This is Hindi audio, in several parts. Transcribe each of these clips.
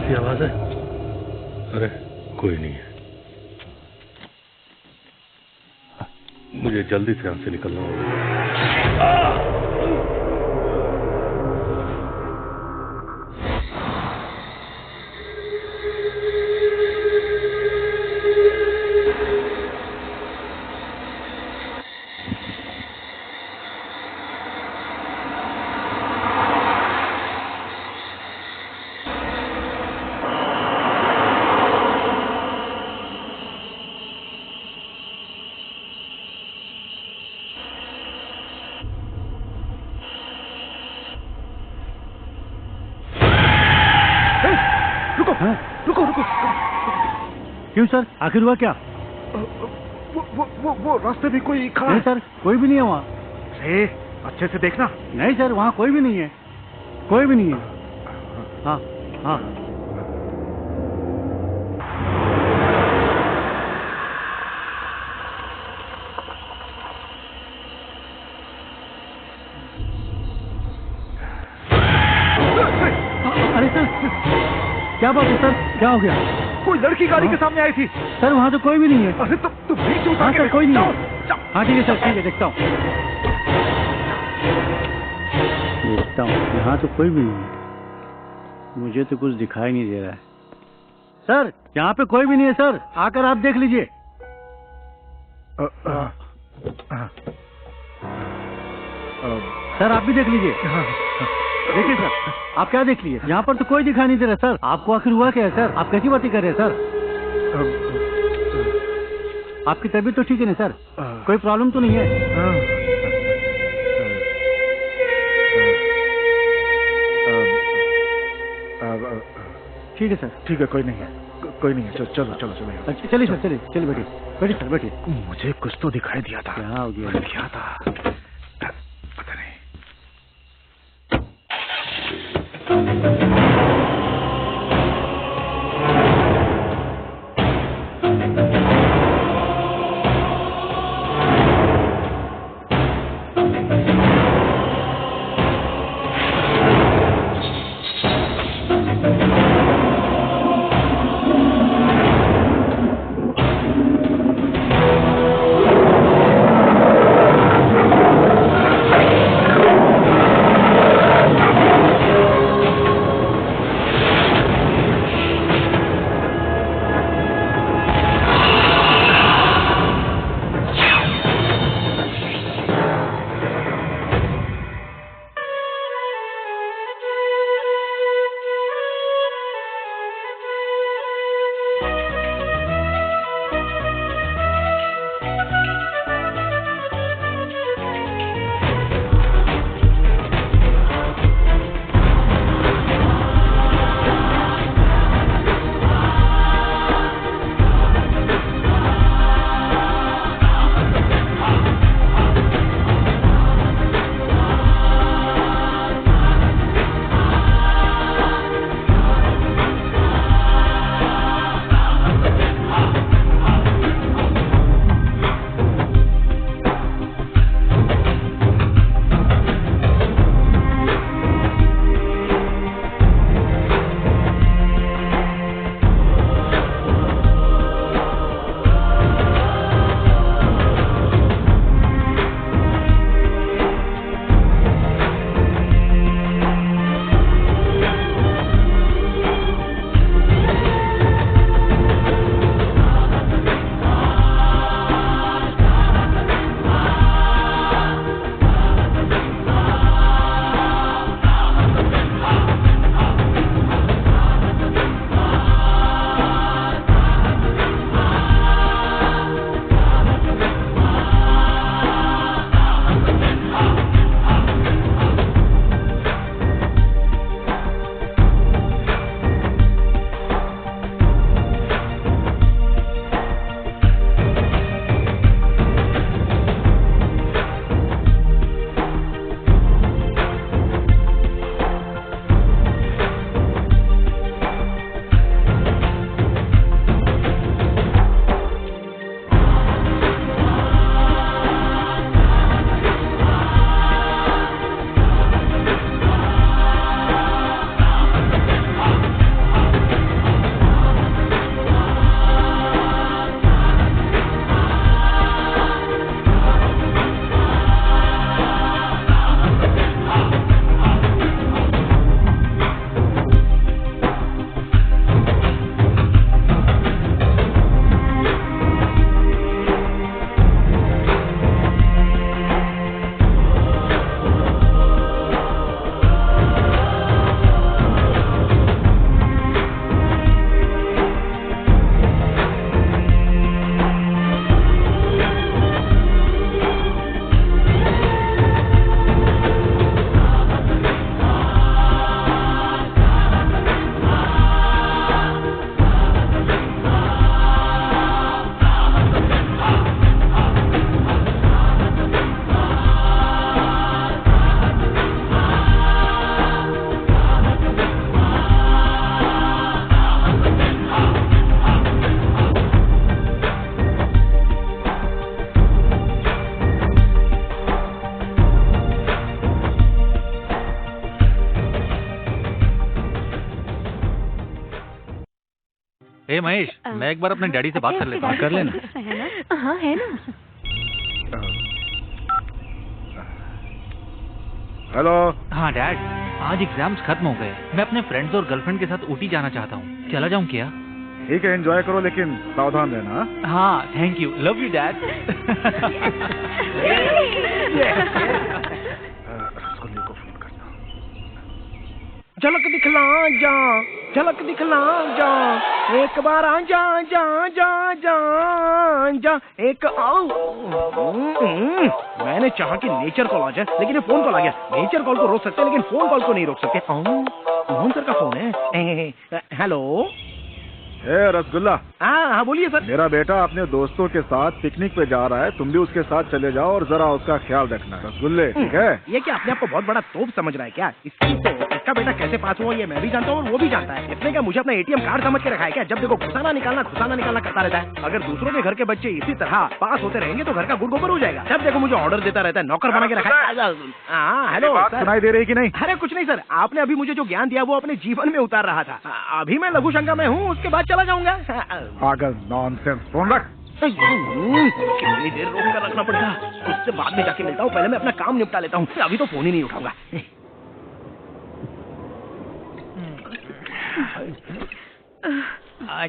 कैसी आवाज है? अरे कोई नहीं है। मुझे जल्दी से यहां से निकलना होगा। क्यों सर, आखिर हुआ क्या? वो रास्ते में कोई खड़ा नहीं सर, कोई भी नहीं है वहाँ। अरे अच्छे से देखना। नहीं सर, वहाँ कोई भी नहीं है, कोई भी नहीं है। हाँ हाँ। अरे सर, क्या बात है सर, क्या हो गया? कोई लड़की गाड़ी के सामने आई थी। सर वहाँ तो कोई भी नहीं है। अरे तुम बीच में हाँ सर, कोई नहीं है। हाँ ठीक है सर, ठीक है, देखता हूँ यहाँ तो कोई भी नहीं है। मुझे तो कुछ दिखाई नहीं दे रहा है। सर यहाँ पे कोई भी नहीं है सर, आकर आप देख लीजिए। सर आप भी देख लीजिए। देखिए सर, आप क्या देख लीजिए, यहाँ पर तो कोई दिखाई नहीं दे रहा सर। आपको आखिर हुआ क्या है सर? आप कैसी बातें कर रहे हैं सर? आपकी तबीयत तो ठीक है ना सर? कोई प्रॉब्लम तो नहीं है? ठीक है सर, ठीक है, कोई नहीं है, कोई नहीं है। चलो चलो चलो चलो। अच्छा चलिए सर, चलिए चलिए, बैठिए बैठिए सर, बैठिए। मुझे कुछ तो दिखाई दिया था। क्या हो गया? क्या था पता नहीं। ए महेश, मैं एक बार अपने डैडी से बात कर लेता हूँ। कर लेना। है ना? हाँ है ना। हेलो। हाँ डैड, आज एग्जाम्स खत्म हो गए। मैं अपने फ्रेंड्स और गर्लफ्रेंड के साथ ऊटी जाना चाहता हूँ। चला जाऊँ क्या? ठीक है, एंजॉय करो लेकिन सावधान रहना। हाँ thank you, love you dad. रसगुल्ले को फोन करता हूँ। झलक दिखला जा, झलक दिखला जा, एक बार आ जा जा जा जा जा, एक आओ। मैंने चाहा कि नेचर कॉल आ जाए, लेकिन ये फोन कॉल आ गया। नेचर कॉल को रोक सकते हैं, लेकिन फोन कॉल को नहीं रोक सकते। मोहन सर का फोन है। हेलो। रसगुल्ला। हाँ बोलिए सर। मेरा बेटा अपने दोस्तों के साथ पिकनिक पे जा रहा है, तुम भी उसके साथ चले जाओ और जरा उसका ख्याल रखना। रसगुल्ले, ठीक है? ये क्या अपने आप को बहुत बड़ा तोप समझ रहा है क्या? इसका बेटा कैसे पास हुआ ये मैं भी जानता हूँ और वो भी जानता है। इसने क्या मुझे अपना एटीएम कार्ड समझ के रखा है क्या? जब देखो घुसाना निकालना करता रहता है। अगर दूसरों के घर के बच्चे इसी तरह पास होते रहेंगे तो घर का गुड़ गोबर हो जाएगा। जब देखो मुझे ऑर्डर देता रहता है, नौकर बना के रखा है। हाँ हेलो सर। सुनाई दे रही कि नहीं? अरे कुछ नहीं सर, आपने अभी मुझे जो ज्ञान दिया वो अपने जीवन में उतार रहा था। अभी मैं लघु शंका में हूँ, उसके बाद चला जाऊंगा। पागल, नॉनसेंस, फोन रख। कितनी देर रोक कर रखना पड़ेगा? उससे बाद में जाके मिलता हूँ, पहले मैं अपना काम निपटा लेता हूँ। अभी तो फोन ही नहीं उठाऊंगा।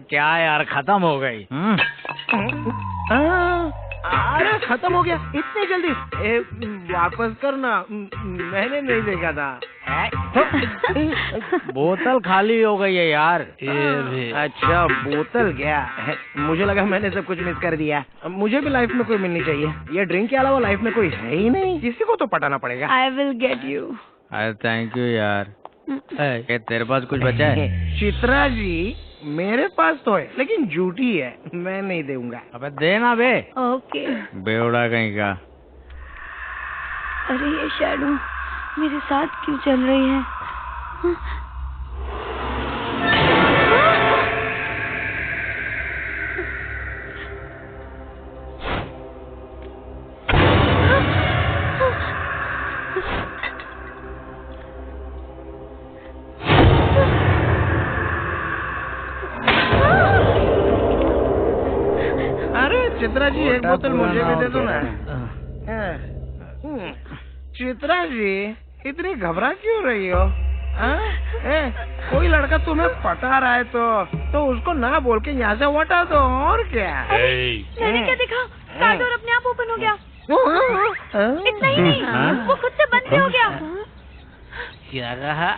क्या यार, खत्म हो गई। अरे खत्म हो गया इतनी जल्दी? वापस करना, मैंने नहीं देखा था। बोतल खाली हो गई है यार। अच्छा बोतल गया, मुझे लगा मैंने सब कुछ मिस कर दिया। मुझे भी लाइफ में कोई मिलनी चाहिए। ये ड्रिंक के अलावा लाइफ में कोई है ही नहीं, किसी को तो पटाना पड़ेगा। I will get you. अरे थैंक यू यार। ये तेरे पास कुछ बचा है? चित्रा जी मेरे पास तो है, लेकिन झूठी है, मैं नहीं दूंगा। अबे देना बे। ओके। बेवड़ा कहीं का। अरे ये शैडो मेरे साथ क्यों चल रही है? चित्रा जी एक बोतल मुझे भी दे दो ना। चित्रा जी इतनी घबरा क्यों रही हो? कोई लड़का तुम्हें पटा रहा है तो उसको ना बोल के यहाँ से हटा दो, और क्या? मैंने क्या देखा? कार डोर अपने आप ओपन हो गया। इतना ही नहीं, वो खुद से बंद भी हो गया। क्या रहा?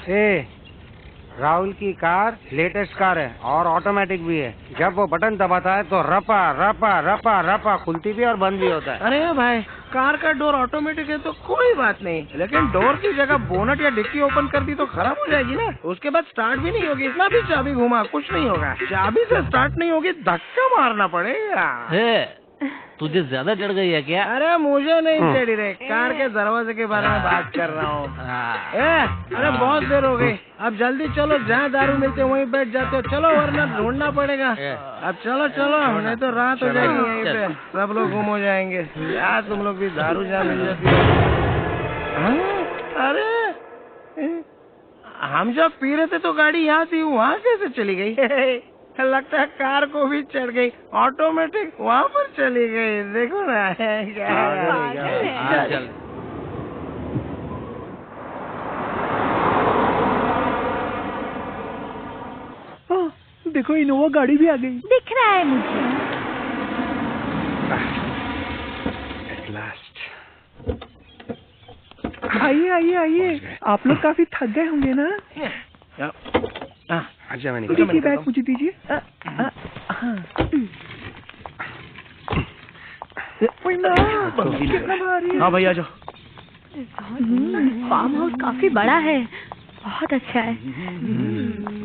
राहुल की कार लेटेस्ट कार है और ऑटोमेटिक भी है। जब वो बटन दबाता है तो रपा रपा रपा रपा खुलती भी और बंद भी होता है। अरे भाई, कार का डोर ऑटोमेटिक है तो कोई बात नहीं, लेकिन डोर की जगह बोनट या डिक्की ओपन कर दी तो खराब हो जाएगी ना। उसके बाद स्टार्ट भी नहीं होगी, इतना भी चाबी घुमा कुछ नहीं होगा। चाबी से स्टार्ट नहीं होगी, धक्का मारना पड़ेगा। तुझे ज्यादा चढ़ गई है क्या? अरे मुझे नहीं चढ़ी रे, कार के दरवाजे के बारे में बात कर रहा हूँ। अरे बहुत देर हो गई, अब जल्दी चलो, जहाँ दारू मिलते वहीं बैठ जाते हो। चलो वरना ढूंढना पड़ेगा। अब चलो चलो, नहीं तो रात हो जाएगी यहीं पे, सब लोग गुम हो जाएंगे। यार तुम लोग भी दारू जहाँ मिल जाती है। अरे हम जब पी रहे थे तो गाड़ी यहाँ थी, वहाँ कैसे चली गई? लगता है कार को भी चढ़ गई, ऑटोमेटिक वहाँ पर चली गई। देखो ना चल। देखो इनोवा गाड़ी भी आ गई। दिख रहा है मुझे। At last. आइए आइए आइए, आप लोग काफी थक गए होंगे ना? आजा मैंने दीजिए बैग मुझे दीजिए। कितना भारी है। हाँ भाई आ जाओ। फार्म हाउस काफी बड़ा है, बहुत अच्छा है।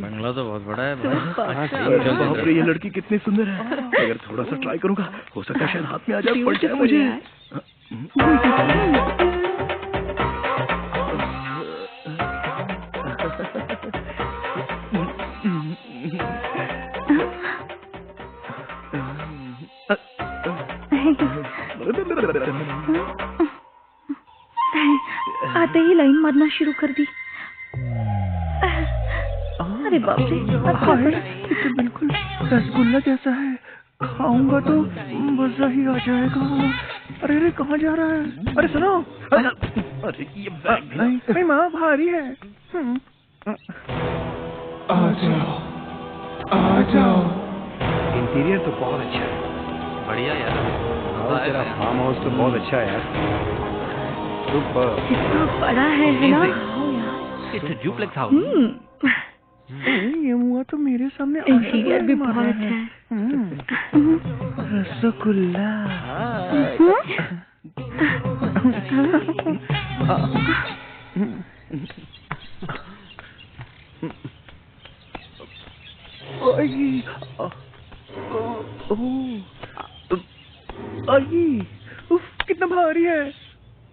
बंगला तो बहुत बड़ा है बाप रे, ये लड़की कितनी सुंदर है। अगर थोड़ा सा ट्राई करूंगा, हो सकता है शायद हाथ में आ जाए, पड़ जाए मुझे। आते ही लाइन मारना शुरू कर दी। अरे बाप रे, ये तो बिल्कुल रसगुल्ला जैसा है, खाऊंगा तो मजा ही आ जाएगा। अरे अरे कहाँ जा रहा है? अरे सुनो, अरे ये बैग नहीं माँ भारी है। आ जाओ, आ जाओ। इंटीरियर तो बहुत अच्छा है। बढ़िया यार, और तेरा फार्म हाउस तो बहुत अच्छा है यार। सुपर। कितना बड़ा है ना? It's a duplex house. ये मुआ तो मेरे सामने इंटीरियर भी बहुत अच्छा है। रसगुल्ला। कितना भारी है।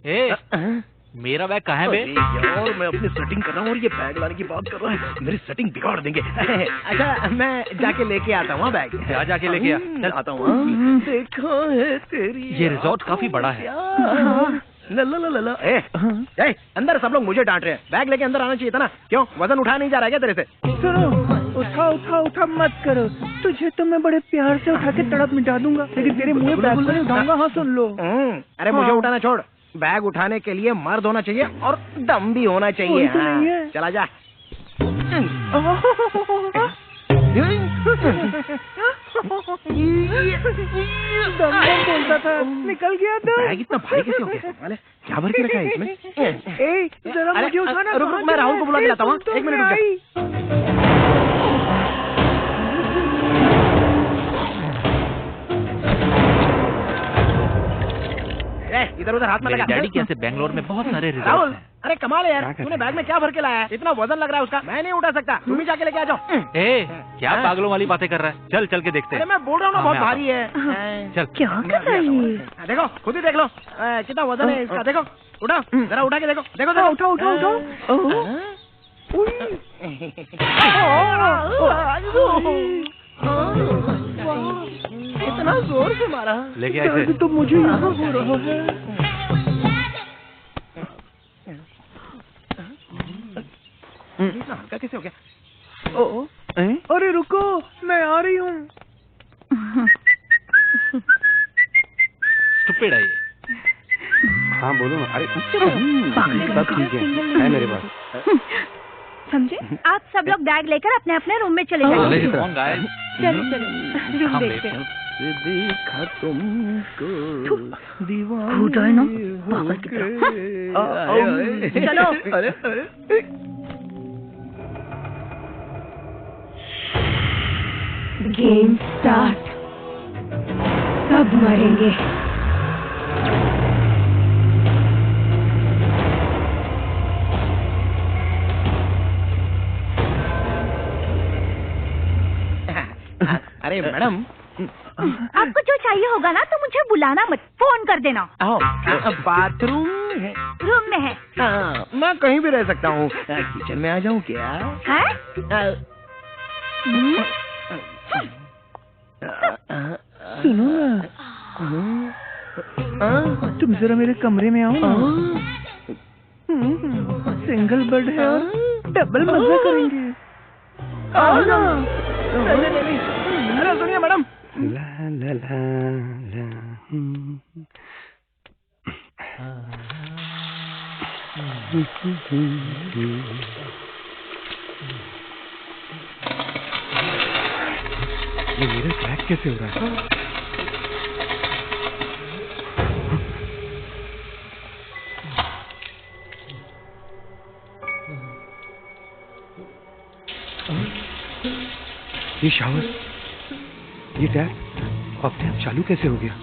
ए, मेरा बैग कहाँ है बे? यार मैं अपनी सेटिंग कर रहा हूँ और ये बैग लाने की बात कर रहा है, मेरी सेटिंग बिगाड़ देंगे। अच्छा मैं जाके लेके आता हूँ बैग। क्या जाके लेके आ? चल आता हूँ। देखा है तेरी ये रिजॉर्ट काफी बड़ा है। ला ला ला ला। ए, अंदर सब लोग मुझे डांट रहे हैं। बैग लेके अंदर आना चाहिए था ना। क्यों वजन उठाया नहीं जा रहा है क्या तेरे से? सुनो, उठा उठा उठा मत करो। तुझे तो मैं बड़े प्यार से उठा के तड़प मिटा दूंगा, लेकिन तेरे मुंह में बैग नहीं उठाऊंगा। हाँ सुन लो। अरे मुझे उठाना छोड़। बैग उठाने के लिए मर्द होना चाहिए और दम भी होना चाहिए। तो नहीं है। चला जा। दम बोलता था, निकल गया था। बैग इतना भारी कैसे हो गया? वाले क्या भर के रखा है इसमें? ए, जरा मुझे उठाना। रुक रुक, मैं राहुल को बुला के लाता हूँ। एक मिनट रुक जा। इधर उधर हाथ में मेरे लगा। डैडी के यहाँ से बेंगलोर में बहुत सारे रिजॉर्ट राहुल, हैं। अरे कमाल है यार, तूने बैग में क्या भर के लाया है? इतना वजन लग रहा है उसका, मैं नहीं उठा सकता। तुम ही जाके लेके आ जाओ। ए, क्या पागलों वाली बातें कर रहा है? चल चल के देखते अरे हैं। मैं बोल रहा हूँ ना, हाँ, बहुत मैं आता भारी है। चल। क्या कर रहा है ये? देखो खुद ही देख लो कितना वजन है इसका। देखो उठा, जरा उठा के देखो। देखो देखो, उठा उठा उठा। इतना जोर से मारा। लेके आए थे। तो मुझे यहाँ हो रहा है। हल्का कैसे हो गया? अरे रुको, मैं आ रही हूँ। स्टूपिड है ये। हाँ बोलो ना। अरे सब ठीक है मेरे पास। समझे? आप सब लोग बैग लेकर अपने अपने रूम में चले चले जाइए। कौन गाय? चलो चलो, रूम देखते हैं। देखा तुमको दीवाना खुदा है ना, पागल की तरह। चलो। अरे अरे गेम स्टार्ट। सब मरेंगे। अरे मैडम, आपको जो चाहिए होगा ना तो मुझे बुलाना मत, फोन कर देना। बाथरूम है? रूम में है। मैं कहीं भी रह सकता हूँ। किचन में आ जाऊँ क्या? है? सुनो ना, तुम जरा मेरे कमरे में आओ ना। सिंगल बेड है और डबल मजा करेंगे। आओ ना। अरे सुनिए मैडम। ला ला ला ला। ये मेरा ट्रैक कैसे हो रहा है? ये शावर, ये टैप अपने आप चालू कैसे हो गया?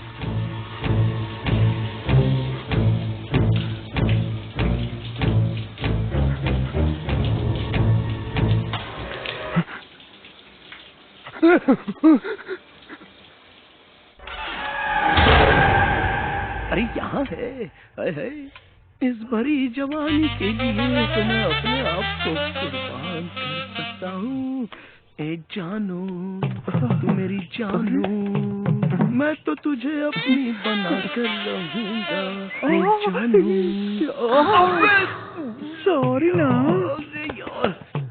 अरे यहाँ है। हाय हाय, इस भरी जवानी के लिए तो मैं अपने आप को कुर्बान कर सकता हूँ। ए जानू, तू मेरी जानू, मैं तो तुझे अपनी बना कर रहूंगा। ए जानू। सॉरी ना। अरे यार,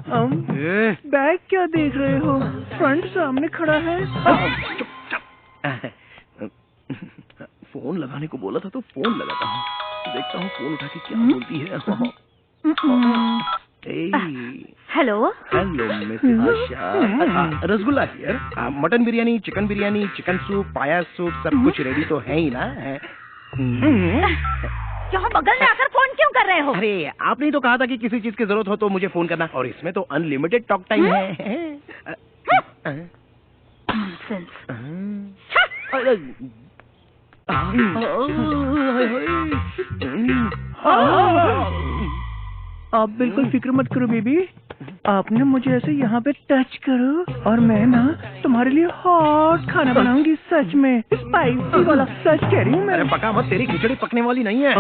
बैग क्या देख रहे हो? फ्रंट सामने खड़ा है। फोन लगाने को बोला था तो फोन लगाता हूँ। देखता हूँ फोन उठा के क्या बोलती है। Hello hello miss Asha. Rasgulla here. Mutton biryani, chicken biryani, chicken soup, पाया सूप सब कुछ रेडी तो है ही ना? यहाँ बगल में आकर फोन क्यों कर रहे हो? अरे आपने ही तो कहा था कि किसी चीज की जरूरत हो तो मुझे फोन करना, और इसमें तो अनलिमिटेड टॉक टाइम है। आप बिल्कुल फिक्र मत करो बेबी, आपने मुझे ऐसे यहाँ पे टच करो और मैं ना तुम्हारे लिए हॉट खाना बनाऊंगी। सच में स्पाइसी वाला, सच कह रही हूँ मैं। अरे पका मत, तेरी खिचड़ी पकने वाली नहीं है।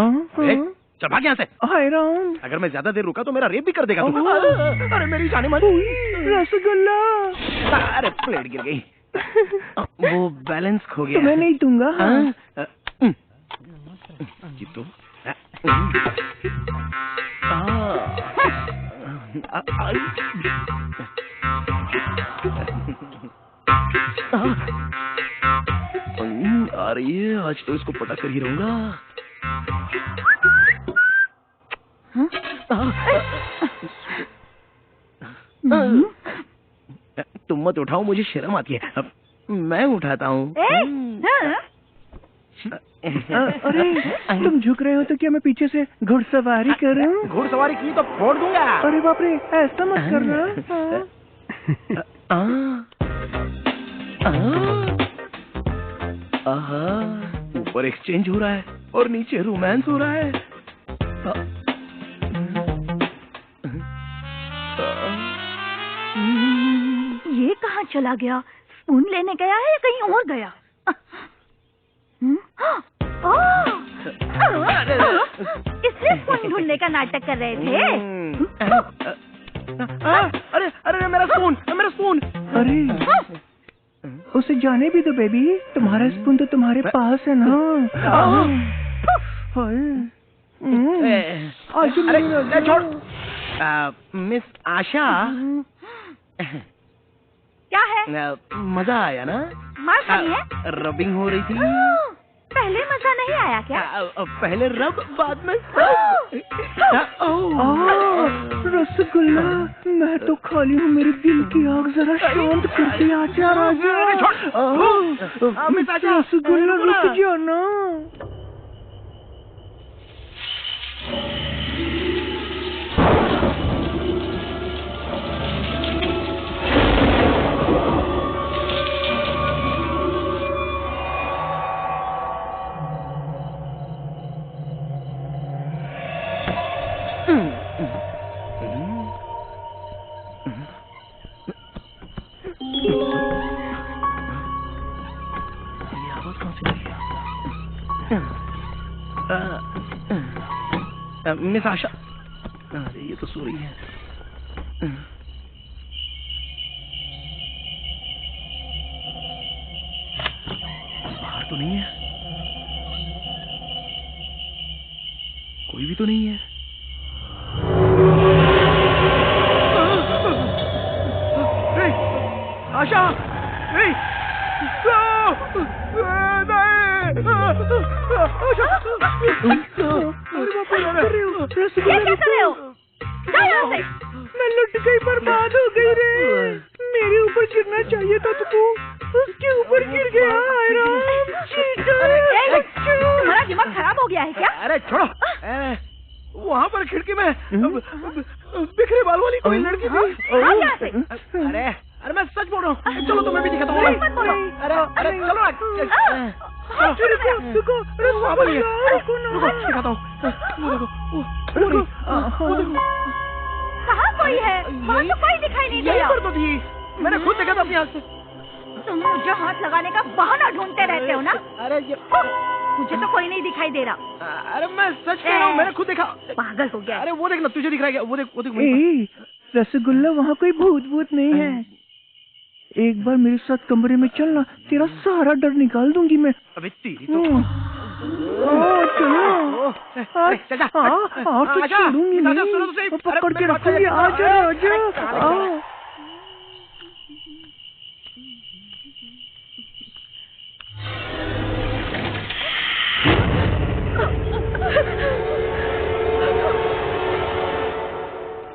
चल भाग यहाँ से। हाय राम, अगर मैं ज्यादा देर रुका तो मेरा रेप भी कर देगा तू। अरे मेरी जाने मन। रसगुल्ला। अरे प्लेट गिर गई। वो बैलेंस खो गया। मैं नहीं दूंगा। जीतो। आ रही है, आज तो इसको पटा कर ही रहूंगा। तुम मत उठाओ, मुझे शर्म आती है। अब मैं उठाता हूँ। अरे तुम झुक रहे हो तो क्या मैं पीछे से घुड़सवारी करूं? घुड़सवारी की तो फोड़ दूंगा। अरे बाप रे, ऐसा मत करना। ऊपर एक्सचेंज हो रहा है और नीचे रोमांस हो रहा है। ये कहाँ चला गया? स्पून लेने गया है या कहीं और गया? इसलिए स्पून ढूंढने का नाटक कर रहे थे। अरे अरे मेरा स्पून, मेरा स्पून। अरे उसे जाने भी दो बेबी, तुम्हारा स्पून तो तुम्हारे पास है ना। अरे छोड़। मिस आशा, क्या है? मजा आया ना? मार खानी है? रबिंग हो रही थी। पहले मजा नहीं आया क्या? पहले रब, बाद में सब। रसगुल्ला, मैं तो खाली हूँ, मेरे दिल की आग जरा शांत करती। आजा राजा। रसगुल्ला रुक जाओ ना। मिस आशा, अरे ये तो सो रही है। बाहर तो नहीं है, कोई भी तो नहीं है। आशा, क्या कर रहे हो? मैं लुट गई, बर्बाद हो गई रे। मेरे ऊपर गिरना चाहिए था तू, उसके ऊपर गिर गया। तुम्हारा दिमाग खराब हो गया है क्या? अरे छोड़ो, वहाँ पर खिड़की में बिखरे बाल वाली कोई लड़की थी। अरे अरे मैं सच बोल रहा हूँ, चलो तो मैं भी दिखाता हूँ। अरे अरे चलो दिखाता हूँ। कहाँ कोई है? वहाँ तो कोई दिखाई नहीं दे रहा। तो थी, मैंने खुद देखा था अपनी आँख से। तुम मुझे हाथ लगाने का बहाना ढूंढते रहते हो ना? अरे मुझे तो कोई नहीं दिखाई दे रहा। अरे मैं सच कह रहा हूँ, मैंने खुद देखा। पागल हो गया। अरे वो देखना, तुझे दिख रहा है? वो देख रसगुल्ला, वहाँ कोई भूत नहीं है। एक बार मेरे साथ कमरे में चलना, तेरा सारा डर निकाल दूंगी मैं। अबे तेरी तो तो छोड़ूंगी नहीं, पकड़ के रखूंगी। आजा आजा।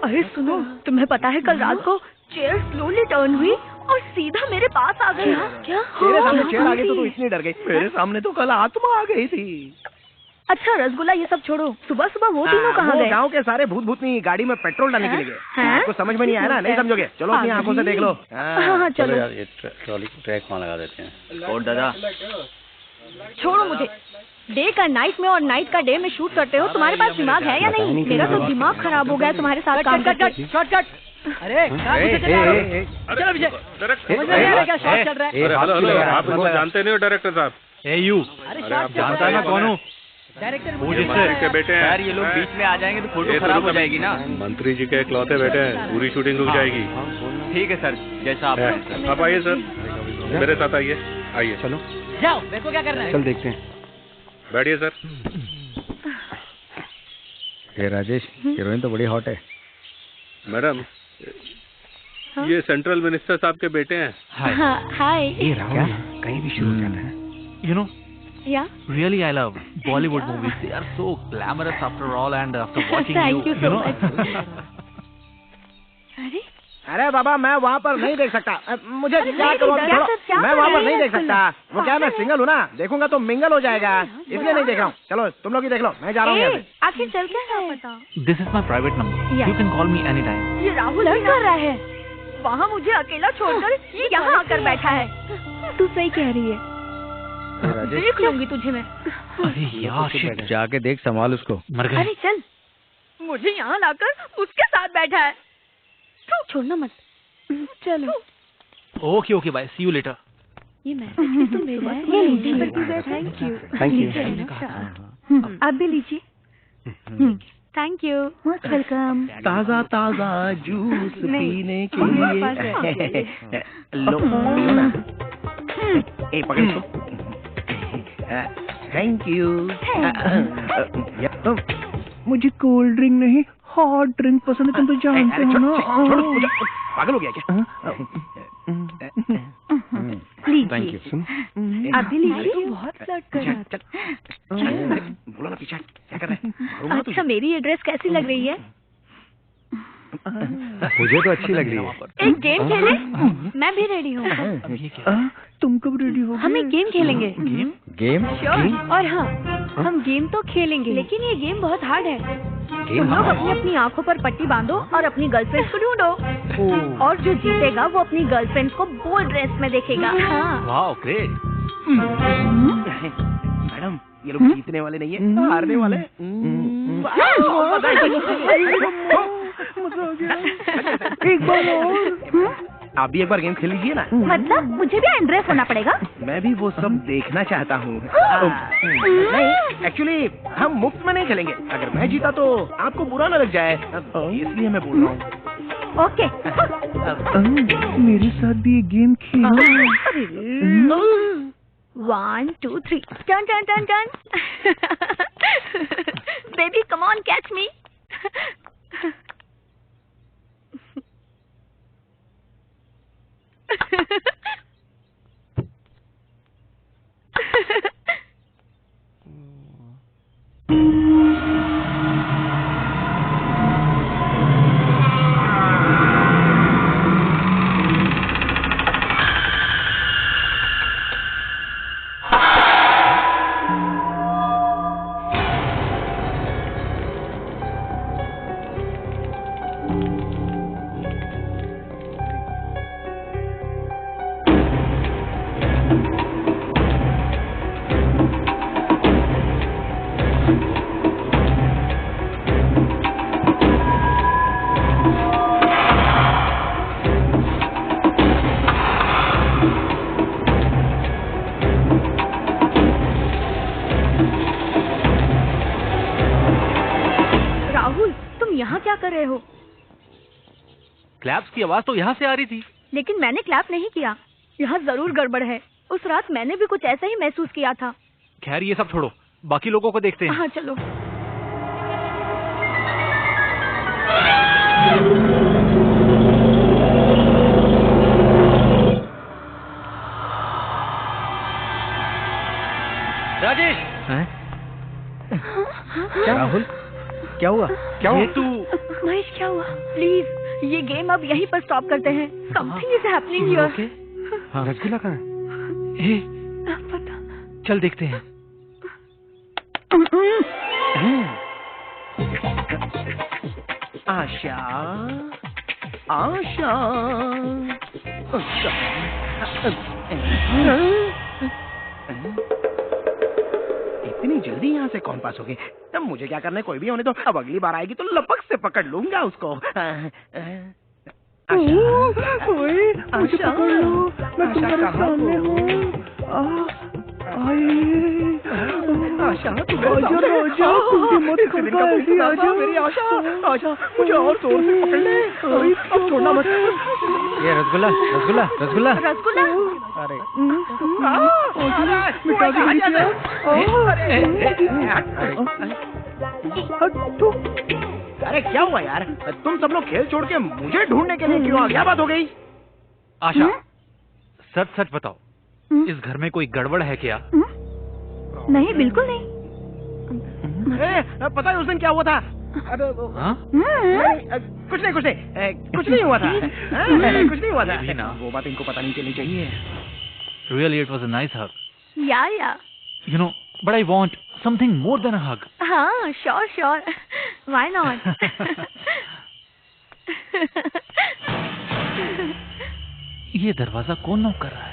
अरे सुनो, तुम्हें पता है कल रात को चेयर स्लोली टर्न हुई और सीधा मेरे पास आ गई। क्या तेरे सामने चेयर आ गई तो तू इतनी डर गई? मेरे सामने तो कल आत्मा आ गई थी। अच्छा रसगुल्ला ये सब छोड़ो, सुबह सुबह वो तीनों कहाँ गए? गांव के सारे भूत भूतनी गाड़ी में पेट्रोल डालने के लिए गए। आपको समझ में नहीं आया ना? नहीं समझोगे? चलो अपनी आंखों से देख लो। हाँ चलो यार ये ट्रॉली को ट्रैक वहाँ लगा देते हैं। और दादा छोड़ो मुझे। डे का नाइट में और नाइट का डे में शूट करते हो, तुम्हारे पास दिमाग है या नहीं? मेरा तो दिमाग खराब हो गया तुम्हारे साथ काम करके। शॉर्टकट। अरे चलो विजय, समझ में नहीं आ रहा क्या शॉट चल रहा है? हेलो, आप इनको जानते नहीं हो डायरेक्टर साहब? ए यू, अरे अरे आप शॉट जानता है ना कौन हूँ? डायरेक्टर वो मंत्री जिससे के बेटे हैं। यार ये लोग बीच में आ जाएंगे तो फोटो खराब हो जाएगी ना। मंत्री जी के इकलौते बेटे हैं, पूरी शूटिंग रुक जाएगी। ठीक है सर, जैसा आप कहें। आप आइए सर, मेरे साथ आइए। आइए चलो, जाओ, देखो क्या करना है। चल देखते हैं। बैठिए सर। ये राजेश, हीरोइन तो बड़ी हॉट है। मैडम, ये सेंट्रल मिनिस्टर साहब के बेटे हैं। हाय। ये राहुल कहीं भी शुरू हो जाता है। You know, या really I love Bollywood movies. They are so glamorous after all, and after watching Thank you so know. अरे अरे बाबा, मैं वहाँ पर नहीं देख सकता। मुझे अरे क्या नहीं, करो? क्या छोड़ो। क्या मैं कर वहाँ पर रहे नहीं हैं? देख सकता। वो क्या, मैं सिंगल हूँ ना, देखूंगा तो मिंगल हो जाएगा, इसलिए नहीं देख रहा हूँ। चलो तुम लोग ही देख लो, मैं जा रहा हूँ यहाँ से। आखिर चल क्या रहा है? पता This is my private number. Yeah. You can call me anytime. ये राहुल क्या कर रहा है? वहाँ मुझे अकेला छोड़कर ये यहाँ आकर बैठा है। तू सही कह रही है। देख लूंगी तुझे मैं। अरे यार shit. जाके देख, संभाल उसको। मर गए। अरे चल, मुझे यहाँ लाकर उसके साथ बैठा है। छोड़ना मत। चलो। Okay, okay, bye. See you later. ये मैसेज तो भेजा है। ये लीजिए। Thank you. Thank you. आप भी लीजिए। Thank you. Most welcome. ताजा ताजा जूस पीने के लिए। लो ना। ए पकड़ इसको। Thank you. मुझे कोल्ड ड्रिंक नहीं, हॉट ड्रिंक पसंद है। तुम तो जानते हो ना। छोड़ो, पागल हो गया क्या? Thank you. आप भी लीजिए। बहुत फ्लर्ट कर रहा था। बोलो ना पीछे क्या कर रहे हैं? अच्छा मेरी ये ड्रेस कैसी लग रही है? मुझे तो अच्छी लग रही है। एक गेम खेले? मैं भी रेडी हूँ। ये क्या? तुम कब रेडी हो? हम एक गेम खेलेंगे। गेम? श्योर। और हाँ, हम गेम तो खेलेंगे, लेकिन ये गेम बहुत हार्ड है। तुम लोग अपनी अपनी आंखों पर पट्टी बांधो और अपनी गर्लफ्रेंड को ढूंढो, और जो जीतेगा वो अपनी गर्लफ्रेंड को बोल्ड ड्रेस में देखेगा। हाँ। Wow, great. मैडम, ये लोग जीतने वाले नहीं है, हारने वाले हैं। मजा आ गया। एक बार और। आप भी एक बार गेम खेल लीजिए ना। मतलब मुझे भी एंड्रेस होना पड़ेगा? मैं भी वो सब देखना चाहता हूँ। नहीं, एक्चुअली हम मुफ्त में नहीं खेलेंगे। अगर मैं जीता तो आपको बुरा न लग जाए, इसलिए मैं बोल रहा हूँ। ओके। मेरे साथ भी एक game Khelo. 1 2 3 turn turn turn turn. Baby come on catch me. Claps की आवाज तो यहाँ से आ रही थी। लेकिन मैंने क्लैप नहीं किया। यहाँ जरूर गड़बड़ है। उस रात मैंने भी कुछ ऐसा ही महसूस किया था। खैर ये सब छोड़ो, बाकी लोगों को देखते हैं। हाँ चलो। राजेश। क्या राहुल, क्या हुआ? क्या हुआ? तू महेश क्या हुआ? प्लीज ये गेम अब यहीं पर स्टॉप करते हैं। Something is happening here. हाँ, रसगुल्ला कहाँ है? पता। चल देखते हैं। आशा, आशा, आशा। इतनी जल्दी यहाँ से कौन पास हो गई? अब मुझे क्या करना है, कोई भी होने दो। अब अगली बार आएगी तो लपक से पकड़ लूंगा उसको। आशा, मुझे पकड़ लो, मैं तुम्हारे सामने हूँ। आशा, मेरी आशा, आशा, मुझे और जोर से पकड़ ले। अब छोड़ना मत। ये रसगुल्ला, रसगुल्ला, रसगुल्ला। रसगुल्ला। अरे अरे क्या हुआ यार? तुम सब लोग खेल छोड़ के मुझे ढूंढने के लिए क्यों आ? क्या बात हो गई? आशा, सच सच बताओ, इस घर में कोई गड़बड़ है क्या? नहीं, बिल्कुल नहीं। पता है उस दिन क्या हुआ था? हाँ? कुछ नहीं हुआ था। कुछ नहीं हुआ था। भी ना। वो बात इनको पता नहीं चलनी चाहिए। Really, it was a nice hug. या You know, but I want something more than a hug. हाँ, श्योर। Why not? ये दरवाजा कौन नॉक कर रहा है?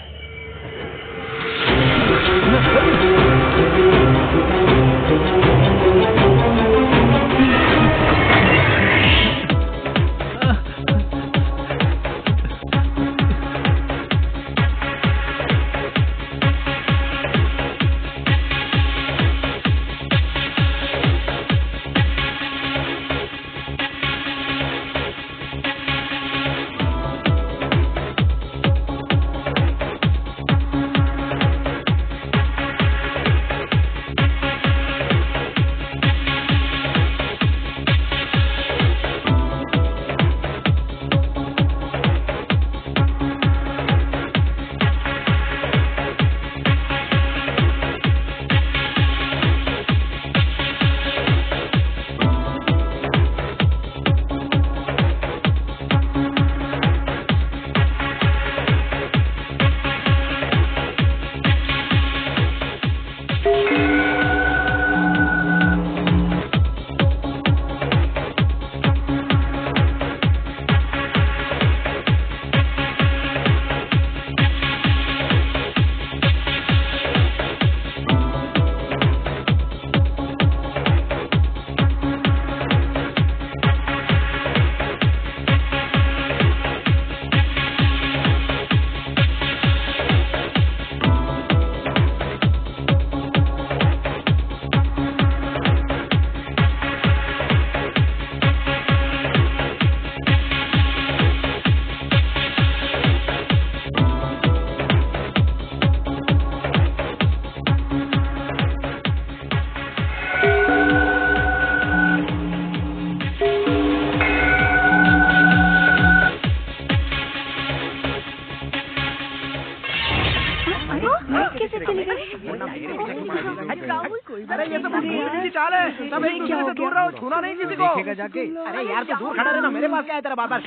अरे ये तो की चाल है। सब एक दूसरे से दूर रहो, छूना नहीं किसी को। देखेगा जाके। अरे यार तू दूर खड़ा रहना, मेरे पास क्या है तेरा बार-बार।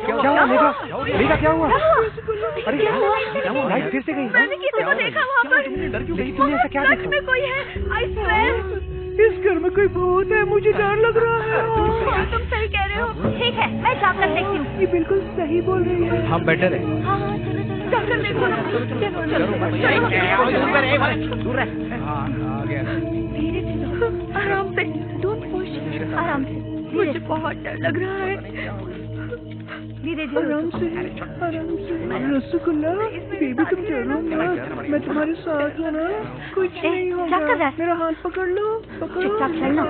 क्या हुआ मेघा? मेघा क्या हुआ? अरे क्या हुआ? लाइट फिर से गई। मैंने किसी को देखा वहाँ पर। लेकिन तुमने ऐसा क्या देखा? में कोई है। I swear। इस घर में कोई भूत है, मुझे डर लग रहा है। तुम सही कह रहे हो। ठीक है, मैं जाकर देखती हूँ। ये बिल्कुल सही बोल रही है। हाँ बेटर है। हाँ चलो जाकर देखो ना। दूर रह। धीरे चलो, आराम से। Don't push. आराम से। मुझे बहुत डर लग रहा है। धीरे धीरे आराम से रसगुल्ला बेबी तुम डरो मत, मैं तुम्हारे साथ हूँ ना, कुछ नहीं होगा, मेरा हाथ पकड़ लो, पकड़ो, चुपचाप चलना।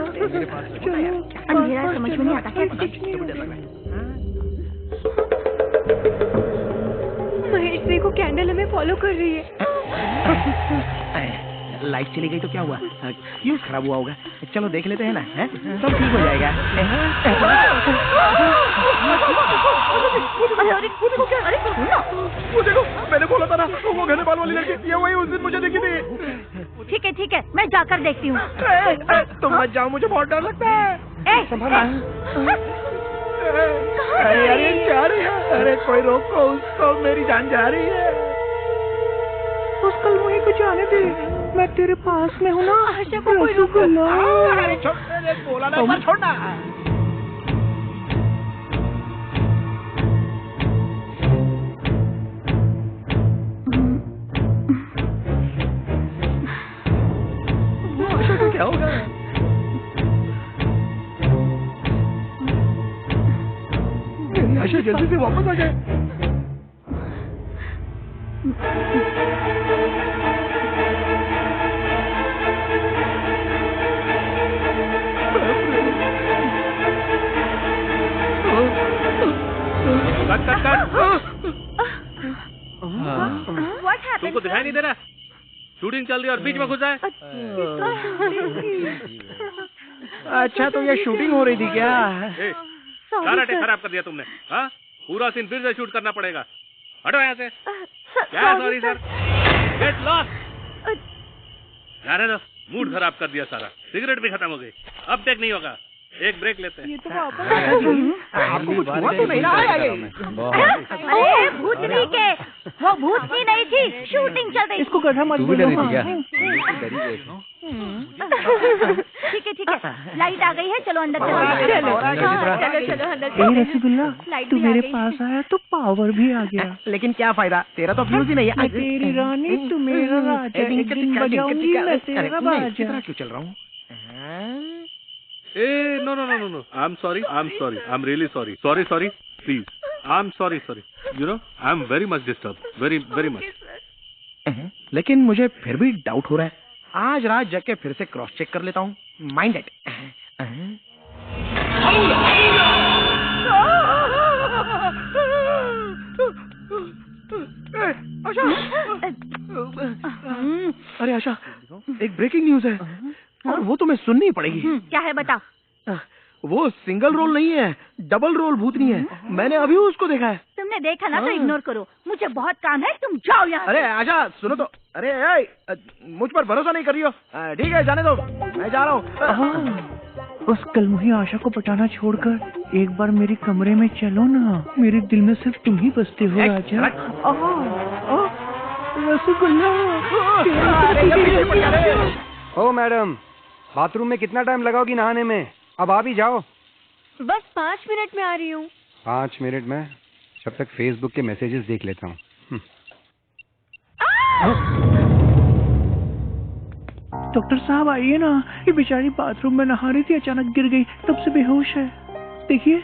चलो, अंधेरा समझ में नहीं आता क्या? महेश देखो, कैंडल हमें फॉलो कर रही है। लाइट चली गई तो क्या हुआ, फ्यूज खराब हुआ होगा, चलो देख लेते हैं ना, हैं? सब ठीक हो जाएगा। वो देखो, मैंने बोला था ना, वो घने बाल वाली लड़की, ये वही उस दिन मुझे दिखी थी। ठीक है, मैं जाकर देखती हूँ। तुम मत जाओ, मुझे बहुत डर लगता है। अरे जा रही है, अरे कोई रोको उसको, मेरी जान जा रही है। उस कल मुझे कुछ आने दे, मैं तेरे पास में हूँ ना। आशा को कोई रोको ना। अरे बोला ना, मत छोड़ना। आशा को क्या होगा? आशा जल्दी से वापस आ जाए। तुमको दिखाई नहीं दे रहा? शूटिंग चल रही है और बीच में घुस जाए। अच्छा तो ये शूटिंग हो रही थी क्या? सारा टेक खराब कर दिया तुमने। हाँ, पूरा सीन फिर से शूट करना पड़ेगा। हटो यहाँ से। क्या सॉरी सर, गेट लॉस्ट। जाने दो, मूड खराब कर दिया सारा। सिगरेट भी खत्म हो गई, अब टेक नहीं होगा। एक ब्रेक लेते हैं। ये तो आपको कुछ हुआ तो नहीं रहा है? अरे भूतनी के, वो भूतनी नहीं थी, शूटिंग चल रही। इसको गड्ढा मत बोलो। ठीक है, लाइट आ गई है, चलो अंदर चलो अंदर। रसगुल्ला, तू मेरे पास आया तो पावर भी आ गया। लेकिन क्या फायदा, तेरा तो फ्यूज ही नहीं है। तेरी रानी, तू मेरा राजा, एक दिन बजाऊंगी मैं तेरा बाजा। क्यों चल रहा हूँ? No. I'm sorry. I'm really sorry. Sorry. Please. I'm sorry. You know, I'm very much disturbed. Very much. लेकिन मुझे फिर भी डाउट हो रहा है। आज रात जग के फिर से क्रॉस चेक कर लेता हूँ। Mind it. आशा! अरे आशा, एक ब्रेकिंग न्यूज है और वो तुम्हें सुननी पड़ेगी। क्या है बता। वो सिंगल रोल नहीं है, डबल रोल भूतनी है। मैंने अभी उसको देखा है। तुमने देखा ना तो इग्नोर करो, मुझे बहुत काम है, तुम जाओ यहाँ। अरे आशा सुनो तो। अरे मुझ पर भरोसा नहीं कर रही हो? ठीक है, जाने दो, मैं जा रहा हूँ। उस कल मुझे आशा को पटाना छोड़कर एक बार मेरे कमरे में चलो ना। मेरे दिल में सिर्फ तुम ही बसते हो राजा। रसगुल्ला। ओ मैडम, बाथरूम में कितना टाइम लगाओगी नहाने में? अब आप ही जाओ। बस 5 मिनट में आ रही हूँ। 5 मिनट में? जब तक फेसबुक के मैसेजेस देख लेता हूँ। डॉक्टर साहब आइए ना, ये बेचारी बाथरूम में नहा रही थी, अचानक गिर गई, तब से बेहोश है। देखिए।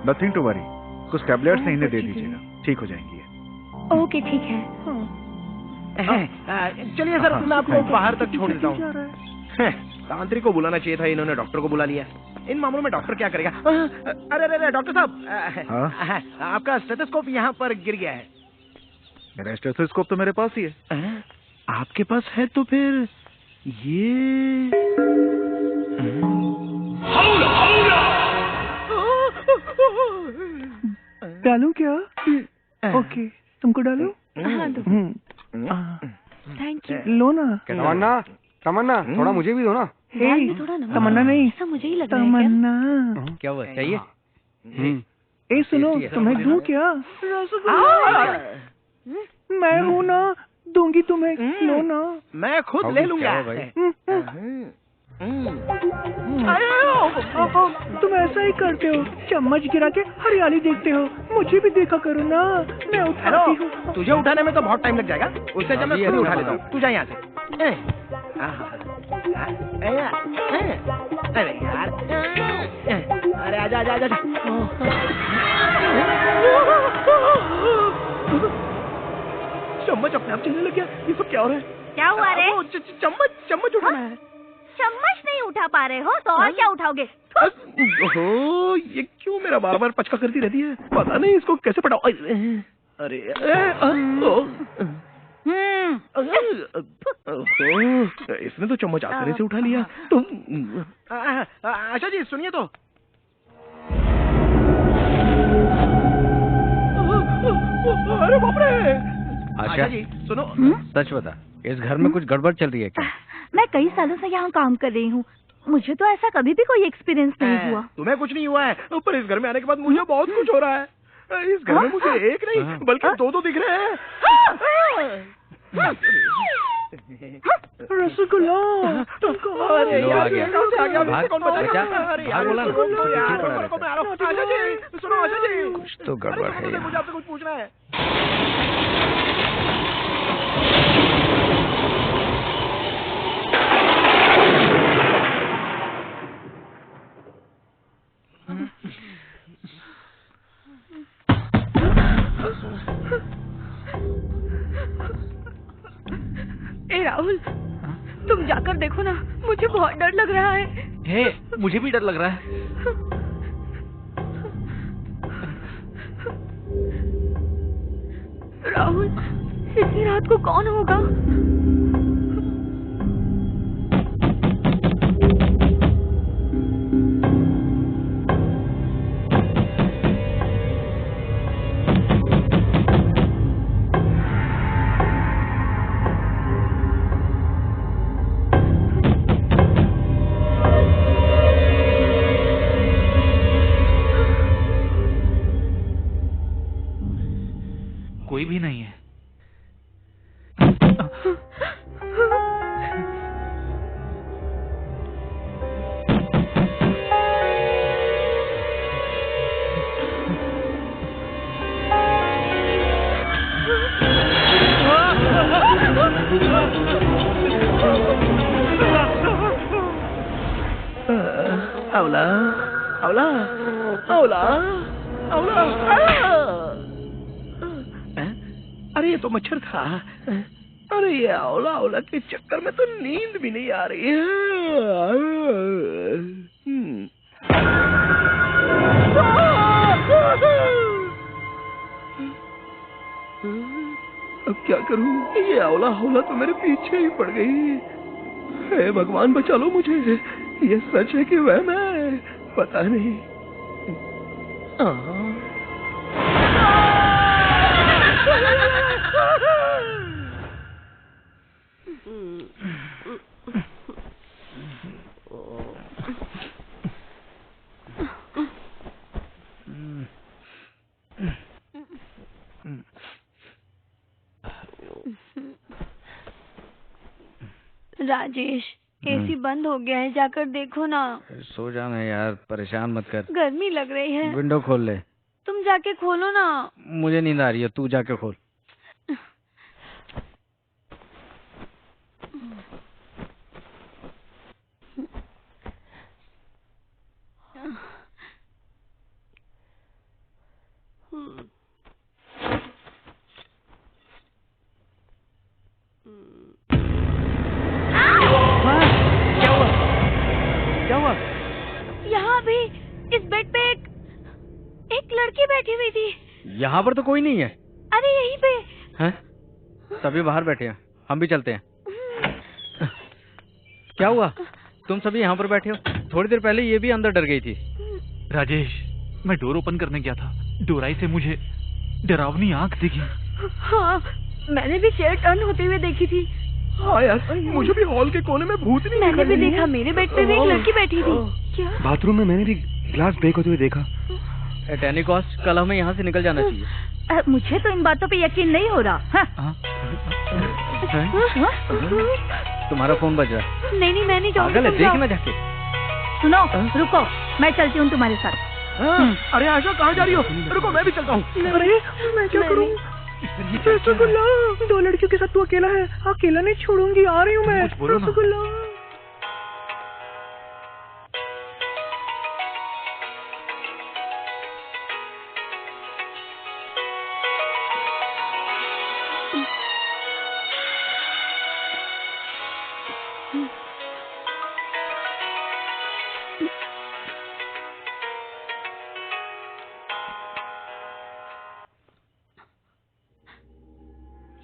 नथिंग टू वरी, कुछ टैबलेट्स इन्हें दे दीजिएगा, ठीक हो जाएंगी। ओके, ठीक है। चलिए सर, मैं आपको बाहर तक छोड़ देता हूँ। तांत्रिक को बुलाना चाहिए था, इन्होंने डॉक्टर को बुला लिया। इन मामलों में डॉक्टर क्या करेगा? अरे डॉक्टर साहब, आपका स्टेथोस्कोप यहाँ पर गिर गया है। मेरा स्टेथोस्कोप तो मेरे पास ही है। आपके पास है तो फिर ये डालूं क्या? ओके, तुमको डालूं? Thank you. लो ना। तमन्ना, थोड़ा मुझे भी दो ना। तमन्ना नहीं, ऐसा मुझे ही लग रहा है। तमन्ना। क्या हुआ, चाहिए? ए सुनो, तुम्हें दूं क्या? मैं हूँ ना, दूंगी तुम्हें, लो ना। मैं खुद ले लूंगा। तुम ऐसा ही करते हो, चम्मच गिरा के हरियाली देखते हो। मुझे भी देखा करो ना, मैं उठाती हूँ। तुझे उठाने में तो बहुत टाइम लग जाएगा, उससे जब मैं खुद ही उठा लेता हूँ। तू जा यहाँ से। अरे यार, अरे आजा आजा आजा। चम्मच अपने आप चलने लग गया। ये सब क्या हो रहा है? क्या हुआ रे? चम्मच उठाना है। चम्मच नहीं उठा पा रहे हो तो और क्या उठाओगे? ओहो, ये क्यों मेरा बार बार पचका करती रहती है? पता नहीं इसको कैसे पटाओ। अरे इसने तो चम्मच आसानी से उठा लिया। तुम आशा जी सुनिए तो। अरे बाप रे। आशा जी सुनो, सच बता, इस घर में कुछ गड़बड़ चल रही है क्या? मैं कई सालों से यहाँ काम कर रही हूँ, मुझे तो ऐसा कभी भी कोई एक्सपीरियंस नहीं हुआ। तुम्हें कुछ नहीं हुआ है, पर इस घर में आने के बाद मुझे बहुत कुछ हो रहा है। इस घर में मुझे एक नहीं बल्कि दो दिख रहे हैं। रसगुल्ला, अरे लो, यार, आ गया। कहाँ से आ गया? भाग, कौन बचा? बचा? अरे भाग यार, बोला ना, सुनो यार, पीछे पड़ा रहता मैं आ रहा हूँ। आशा जी, सुनो आशा जी, कुछ तो गड़बड़ है यहाँ। मुझे आपसे कुछ पूछना है। ए राहुल, तुम जाकर देखो ना, मुझे बहुत डर लग रहा है। हे, मुझे भी डर लग रहा है। राहुल, इतनी रात को कौन होगा? कोई भी नहीं है। आउला, आउला, आउला, आउला। अरे ये तो मच्छर था। अरे ये आउला आउला के चक्कर में तो नींद भी नहीं आ रही है। अब क्या करूं? ये आउला आउला तो मेरे पीछे ही पड़ गई। हे भगवान बचा लो मुझे। ये सच है कि वह मैं? पता नहीं। राजेश, एसी बंद हो गया है, जाकर देखो ना। सो जाना यार, परेशान मत कर। गर्मी लग रही है। विंडो खोल ले। तुम जाके खोलो ना। मुझे नींद आ रही है, तू जाके खोल। क्या हुआ? यहाँ भी इस बेड पे एक लड़की बैठी हुई थी। यहाँ पर तो कोई नहीं है। अरे यहीं पे। हैं? सभी बाहर बैठे हैं, हम भी चलते हैं। क्या हुआ? तुम सभी यहाँ पर बैठे हो? थोड़ी देर पहले ये भी अंदर डर गई थी। राजेश, मैं डोर ओपन करने गया था, डोराई से मुझे डरावनी आंख दिखी। हाँ, मैंने भी चेयर टर्न होते हुए देखी थी। हाँ यार, मुझे भी हॉल के कोने में भूत नहीं मैंने भी देखा, मेरे बेड पे भी एक लड़की बैठी थी। क्या? बाथरूम में मैंने भी ग्लास ब्रेक होते हुए देखा। टेनिकॉस्ट, कल हमें यहाँ से निकल जाना चाहिए। मुझे तो इन बातों पे यकीन नहीं हो रहा। हाँ? हाँ? हाँ? तुम्हारा फोन बज रहा है। नहीं मैं नहीं जाऊंगी। पागल है, तुम जाओ। देखना जाके। सुनो, रुको, मैं चलती हूँ तुम्हारे साथ। अरे आशा कहाँ जा रही हो? रुको मैं भी चलता हूँ। अरे मैं क्या करूँ? रसगुल्ला, 2 लड़कियों के साथ तू अकेला है, अकेला नहीं छोड़ूंगी, आ रही हूँ मैं। रसगुल्ला।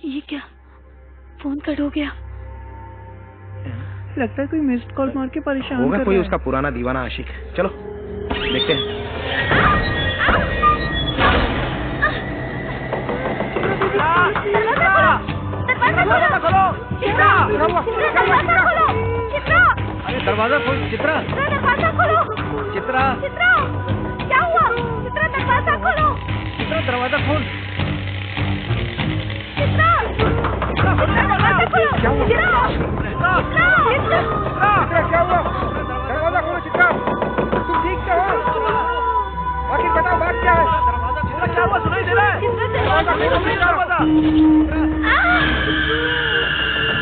ये क्या, फोन कट हो गया। लगता है कोई मिस्ड कॉल मार के परेशान होगा कर कोई रहा है। उसका पुराना दीवाना आशिक। चलो देखते हैं। दरवाजा खोल चित्रा। दरवाजा खोलो। चित्रा, चित्रा, क्या हुआ? चित्रा दरवाजा खोलो। चित्रा दरवाजा खोल। चित्रा, चित्रा दरवाजा खोलो। क्या हुआ? चित्रा, चित्रा क्या हुआ? दरवाजा खोलो चित्रा। तुम ठीक से हो? आखिर बताओ बात क्या है? चित्रा क्या हुआ? सुनाई दे रहा है? दरवाजा खोलो दरवाजा।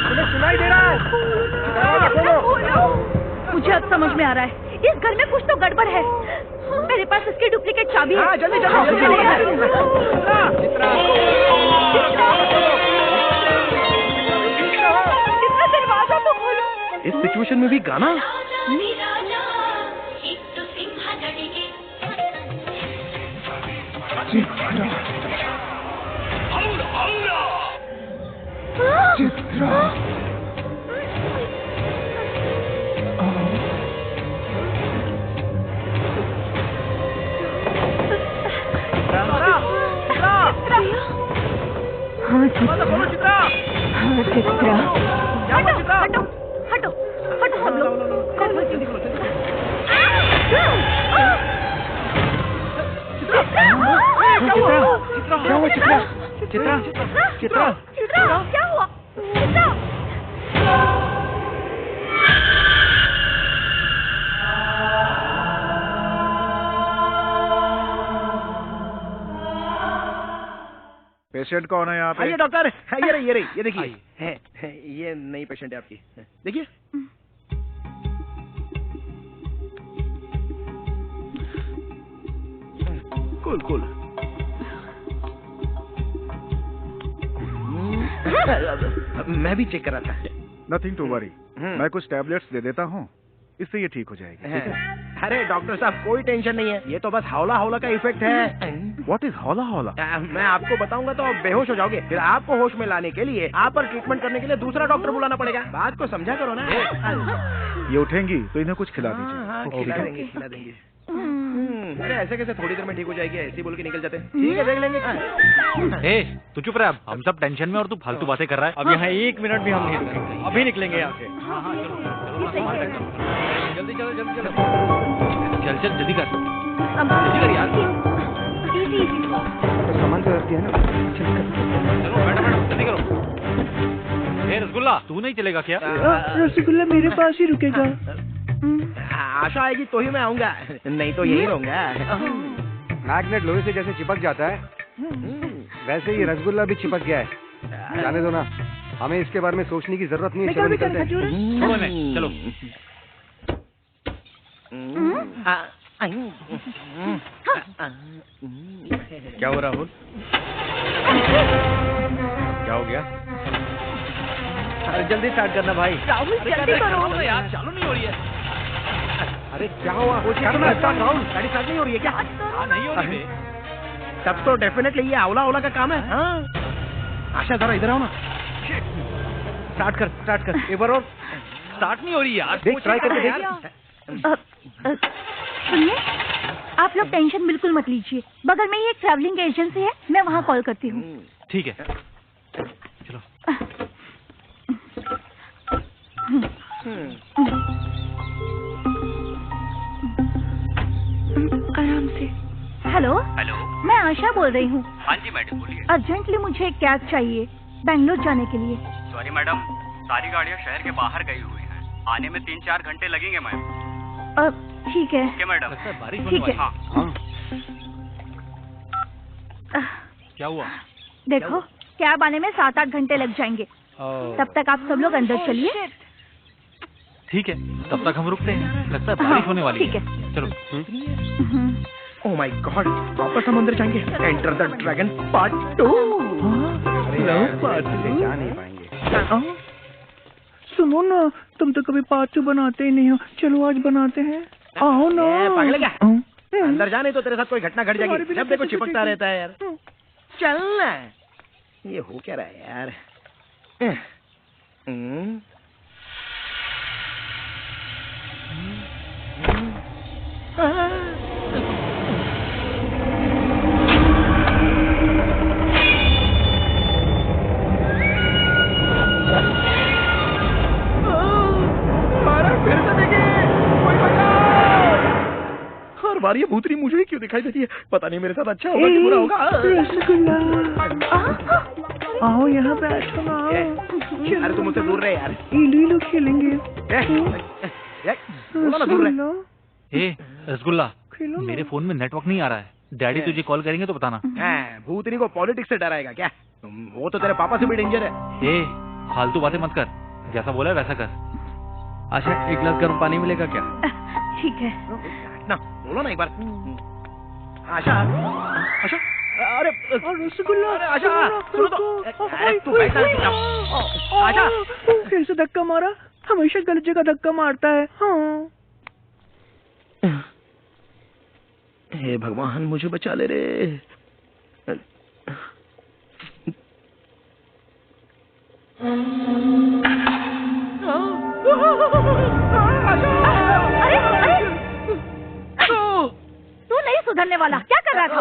तुम्हें सुनाई दे रहा है? दरवाजा खोलो। मुझे अब समझ में आ रहा है, इस घर में कुछ तो गड़बड़ है। मेरे पास इसकी डुप्लीकेट चाबी है। जल्दी चित्रा दरवाजा तो खोलो। इस सिचुएशन में भी गाना? हाँ चित्रा, हाँ चित्रा। हटो, हटो, हटो सब लोग। क्या हुआ चित्रा? चित्रा, चित्रा, चित्रा, क्या हुआ? चित्रा। पेशेंट कौन है यहाँ पे? आइए डॉक्टर, ये रही, ये देखिए। ये नई पेशेंट है आपकी, देखिए। कूल। मैं भी चेक करा था। नथिंग टू वरी, मैं कुछ टैबलेट्स दे देता हूँ, इससे ये ठीक हो जाएगी। ठीक है? अरे डॉक्टर साहब कोई टेंशन नहीं है, ये तो बस हौला का इफेक्ट है। व्हाट इज हौला? मैं आपको बताऊंगा तो आप बेहोश हो जाओगे, फिर आपको होश में लाने के लिए आप पर ट्रीटमेंट करने के लिए दूसरा डॉक्टर बुलाना पड़ेगा। बात को समझा करो ना। ये उठेंगी तो इन्हें कुछ खिला दीजिए। हाँ, खिला देंगे। अरे ऐसे कैसे थोड़ी देर में ठीक हो जाएगी, ऐसे बोल के निकल जाते हैं। ठीक है, देख लेंगे। ए, तू चुप रह, अब हम सब टेंशन में और तू फालतू बातें कर रहा है। अब यहाँ 1 मिनट भी हम नहीं रुकेंगे, अभी निकलेंगे यहाँ से। जल्दी चलो, जल्दी चलो। चल जल्दी कर, जल्दी कर यार। तो सामान तो रखती है ना। चलो बैठो, जल्दी करो। ए रसगुल्ला, तू नहीं चलेगा क्या? रसगुल्ला मेरे पास ही रुकेगा। आशा आएगी तो ही मैं आऊंगा, नहीं तो यही रहूंगा। मैग्नेट लोहे से जैसे चिपक जाता है, वैसे ही रसगुल्ला भी चिपक गया है। जाने दो ना, हमें इसके बारे में सोचने की जरूरत नहीं है। चलो निकलते हैं। छोड़ो इन्हें, चलो। क्या हो राहुल? क्या हो गया? अरे जल्दी स्टार्ट करना भाई। राहुल जल्दी करो यार, चालू नहीं हो रही है। अरे क्या हुआ? करना स्टार्ट राहुल, गाड़ी स्टार्ट नहीं हो रही है क्या? नहीं हो रही। तब तो डेफिनेटली ये अवला का काम है। हाँ आशा जरा इधर आओ ना। स्टार्ट कर एक बार और। स्टार्ट नहीं हो रही यार, देख, ट्राई करके देख। सुनिए, आप लोग टेंशन बिल्कुल मत लीजिए, बगल में ही एक ट्रैवलिंग एजेंसी है, मैं वहाँ कॉल करती हूँ। ठीक है, चलो। आराम से। हेलो, मैं आशा बोल रही हूँ। हाँ जी मैडम, बोलिए। अर्जेंटली मुझे एक कैब चाहिए, बैंगलोर जाने के लिए। सॉरी मैडम, सारी गाड़ियाँ शहर के बाहर गई हुई हैं। आने में 3-4 घंटे लगेंगे मैम। ठीक है। Okay madam. बारिश होने ठीक वाली है। हाँ। क्या हुआ? देखो कैब आने में 7-8 घंटे लग जाएंगे। तब तक आप सब लोग अंदर चलिए। ठीक है, तब तक हम रुकते हैं। लगता है बारिश होने वाली ठीक है। चलो। ओह माय गॉड, वापस हम अंदर जाएंगे। Enter the dragon part 2। जा नहीं पाएंगे। सुनो ना, तुम तो कभी पार्ट 2 बनाते ही नहीं हो। चलो आज बनाते हैं। आओ ना। पागल क्या? अंदर जा, नहीं तो तेरे साथ कोई घटना घट जाएगी। जब देखो चिपकता रहता है यार। चलना। ये हो क्या रहा है यार? हर बार ये भूतनी मुझे ही क्यों दिखाई देती है? पता नहीं मेरे साथ अच्छा होगा कि बुरा होगा। रसगुल्ला। आओ यहाँ बैठो ना। अरे तुम मुझसे दूर रहे यार। इलू खेलेंगे। बोलो ना दूर रहे। ए रसगुल्ला, मेरे फोन में नेटवर्क नहीं आ रहा है। डैडी तुझे कॉल करेंगे तो बताना। भूतनी को पॉलिटिक्स से डराएगा क्या? वो तो तेरे पापा से भी डेंजर है। ए फालतू बातें मत कर, जैसा बोला वैसा कर। आशा, एक गिलास गर्म पानी मिलेगा क्या? ठीक है। ना बोलो ना एक बार। आशा, आशा, अरे रसगुल्ला। अरे आशा, सुनो तो। अरे तू बैठा है। आशा, कैसे धक्का मारा? हमेशा गलत जगह धक्का मारता है। हाँ। हे भगवान, मुझे बचा ले रे। तू नहीं सुधरने वाला। क्या कर रहा था?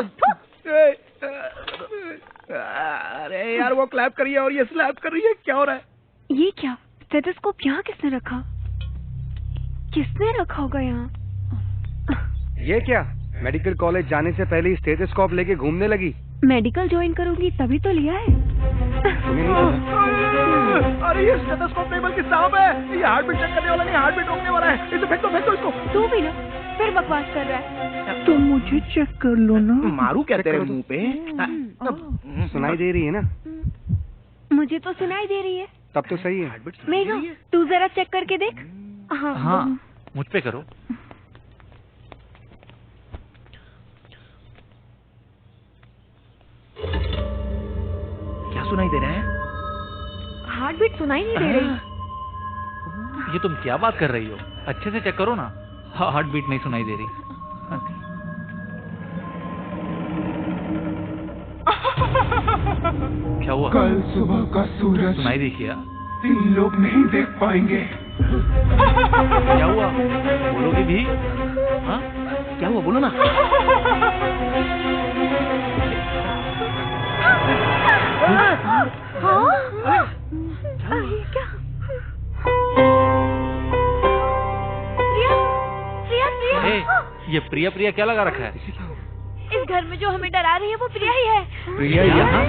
अरे यार, वो क्लैप कर रही है और ये स्लैप कर रही है। क्या हो रहा है? ये क्या? स्टेथोस्कोप यहाँ किसने रखा? किसने रखा होगा यहाँ? ये क्या? मेडिकल कॉलेज जाने से पहले स्टेथोस्कोप लेके घूमने लगी। मेडिकल ज्वाइन करूंगी तभी तो लिया है। तुम्हें नहीं पता? अरे ये स्टेथोस्कोप नहीं बल्कि सांप है। ये हार्ट बीट चेक करने वाला नहीं, हार्ट बीट रोकने वाला है। इसे फेंक दो इसको। तू भी ना फिर बकवास कर रहा है। तुम मुझे चेक कर लो ना। मारू क्या तेरे मुंह पे? सुनाई दे रही है ना? मुझे तो सुनाई दे रही है। तब तो सही है। मेघा, तू जरा चेक करके देख। हाँ, मुझ पे करो। क्या सुनाई दे रहा है? हार्ट बीट सुनाई नहीं दे रही। ये तुम क्या बात कर रही हो? अच्छे से चेक करो ना। हार्ट बीट नहीं सुनाई दे रही। क्या हुआ? कल सुबह का सूरज सुनाई दी क्या? 3 लोग नहीं देख पाएंगे। क्या हुआ? बोलोगे भी? हाँ? क्या हुआ? बोलो ना। क्या? प्रिया। ए, ये प्रिया प्रिया क्या लगा रखा है? इस घर में जो हमें डरा रही है वो प्रिया ही है। प्रिया यहाँ?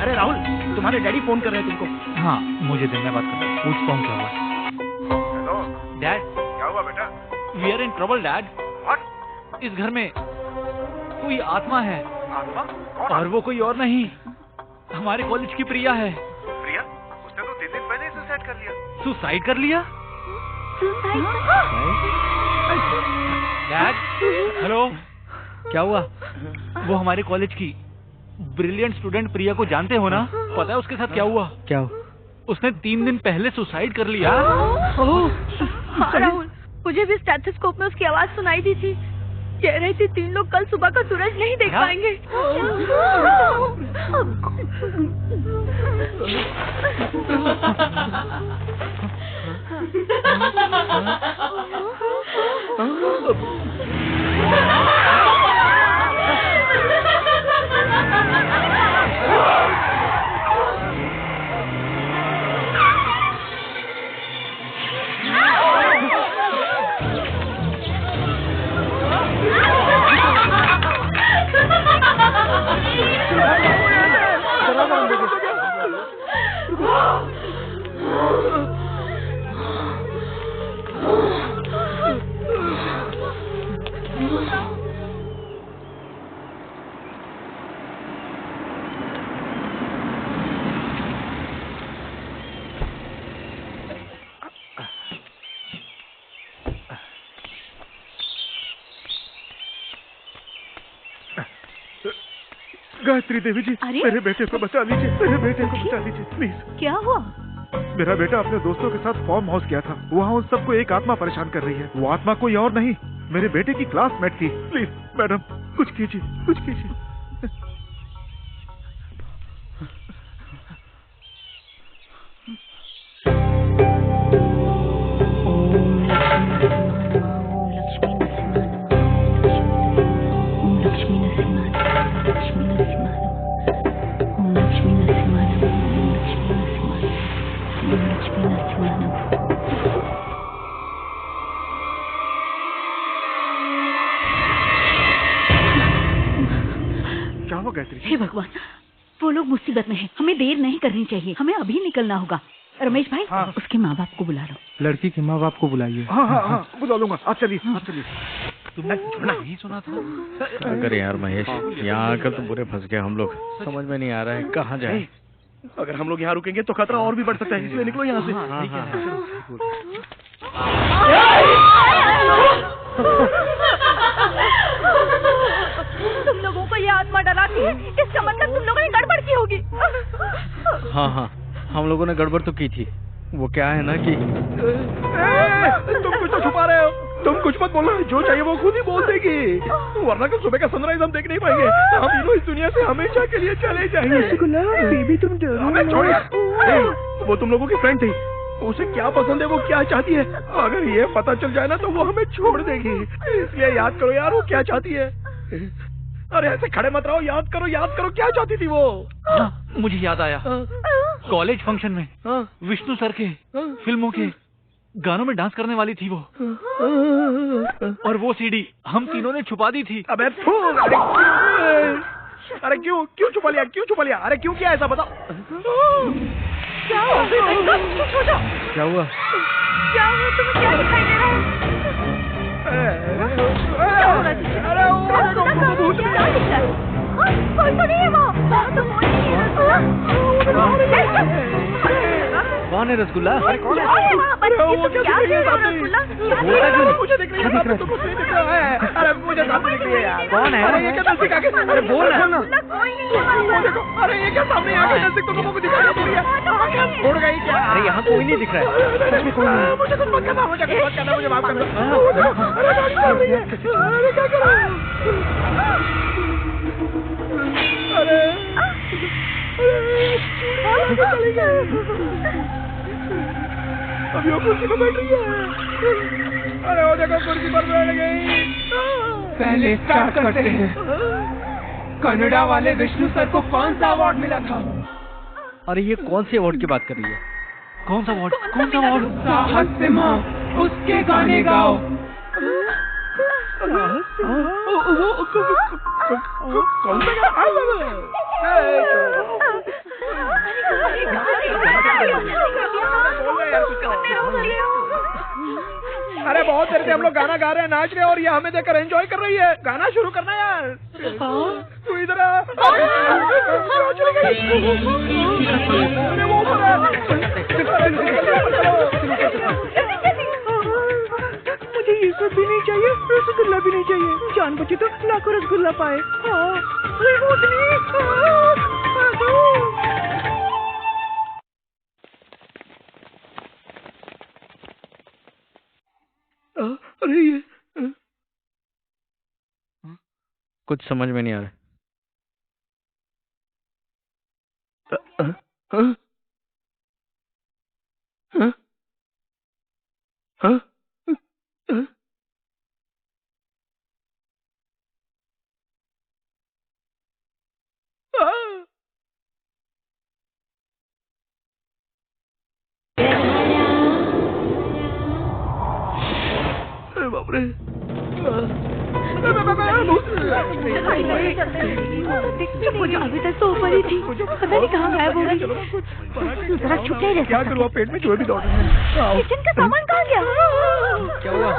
अरे राहुल, तुम्हारे डैडी फोन कर रहे हैं तुमको। हाँ, मुझे दिन में बात कर। पूछता हूँ क्या हुआ। हेलो डैड, क्या हुआ बेटा? We are in trouble dad. What? इस घर में कोई आत्मा है। आत्मा? कौन? और वो कोई और नहीं, हमारे कॉलेज की प्रिया है। प्रिया? उसने तो 3 दिन पहले ही सुसाइड कर लिया। सुसाइड कर लिया? डैड, हेलो, क्या हुआ? वो हमारे कॉलेज की ब्रिलियंट स्टूडेंट प्रिया को जानते हो ना? पता है उसके साथ क्या हुआ? क्या? उसने 3 दिन पहले सुसाइड कर लिया। हाँ राहुल, मुझे भी स्टेथोस्कोप में उसकी आवाज सुनाई दी थी। कह रही थी 3 लोग कल सुबह का सूरज नहीं देख पाएंगे। गायत्री देवी जी, अरे? मेरे बेटे को बचा लीजिए, मेरे बेटे को बचा लीजिए प्लीज। क्या हुआ? मेरा बेटा अपने दोस्तों के साथ फार्म हाउस गया था, वहाँ उन सबको एक आत्मा परेशान कर रही है। वो आत्मा कोई और नहीं, मेरे बेटे की क्लासमेट थी। प्लीज मैडम कुछ कीजिए, कुछ कीजिए। क्या हुआ गायत्री? हे भगवान, वो लोग मुसीबत में हैं। हमें देर नहीं करनी चाहिए, हमें अभी निकलना होगा। रमेश भाई, हाँ। उसके माँ बाप को बुला लो। लड़की के माँ बाप को बुलाइए। हाँ हाँ हाँ बुला लूंगा। आप चलिए, आप चलिए। तुमने नहीं सुना था? क्या करें यार महेश, यहाँ आकर तो बुरे फंस गए हम लोग। समझ में नहीं आ रहा है कहाँ जाए। अगर हम लोग यहाँ रुकेंगे तो खतरा और भी बढ़ सकता है, इसलिए निकलो यहाँ से। तुम लोगों को ये आत्मा डराती है, इसका मतलब तुम लोगों ने गड़बड़ की होगी। हाँ हाँ, हम लोगों ने गड़बड़ तो की थी। वो क्या है ना कि तुम कुछ तो छुपा रहे हो। तुम कुछ मत बोलो, जो चाहिए वो खुद ही बोल देगी, वरना कल सुबह का सनराइज हम देख नहीं पाएंगे। हम तीनों इस दुनिया से हमेशा के लिए चले जाएंगे। बेबी तुम डरो हमें छोड़िए। वो तुम लोगों की फ्रेंड थी, उसे क्या पसंद है, वो क्या चाहती है, अगर ये पता चल जाए ना तो वो हमें छोड़ देगी। इसलिए याद करो यार, वो क्या चाहती है। अरे ऐसे खड़े मत रहो, याद करो क्या चाहती थी वो। मुझे याद आया, कॉलेज फंक्शन में विष्णु सर के फिल्मों के गानों में डांस करने वाली थी वो, और वो सीडी हम तीनों ने छुपा दी थी। अबे अरे क्यों छुपा लिया, अरे क्यों किया ऐसा, बताओ। क्या हुआ? क्या हुआ? तुम्हें क्या दिखाई दे रहा है? क्या हो रहा है? कोई तो नहीं है वो। कौन है रसगुल्ला? अरे कौन है? वो क्या दिख रही है सामने? मुझे दिख रही है सामने, तुमको नहीं दिख रहा है? अरे मुझे सामने दिख रही है यार। कौन है? अरे ये क्या नजदीक आके, अरे बोल ना। देखो, अरे ये क्या सामने आके नजदीक तुमको दिखाई दे रही है? उड़ गई क्या? अरे यहाँ कोई नहीं दिख रहा है। मुझे कुछ मत करना, मुझे माफ कर दो। अरे गाड़ी चल रही है, अरे क्या करो? अरे चली गई। अभी वो कुर्सी पर बैठ रही है। अरे वो देखो कुर्सी पर बैठ गई। पहले स्टार्ट करते हैं। कनाडा वाले विष्णु सर को कौन सा अवार्ड मिला था? अरे ये कौन से अवार्ड की बात कर रही है? कौन सा अवार्ड? साहस सिम्हा, उसके गाने गाओ। कौन सा गाना? अरे बहुत देर से हम लोग गाना गा रहे हैं, नाच रहे हैं, और ये हमें देखकर एंजॉय कर रही है। गाना शुरू करना यार। तू इधर आ। चली गई। अरे वो ऊपर है। मुझे ये सब भी नहीं चाहिए, रसगुल्ला भी नहीं चाहिए। जान बचे तो लाखों रसगुल्ला पाए। अरे ये कुछ समझ में नहीं आ रहा। अरे बाप रे। अभी तक तो ऊपर ही थी, पता नहीं कहाँ गायब हो गई। जरा छुप नहीं रह क्या करूँ, आप पेट में चूहे भी दौड़ रहे हैं। किचन का सामान कहाँ गया? क्या हुआ?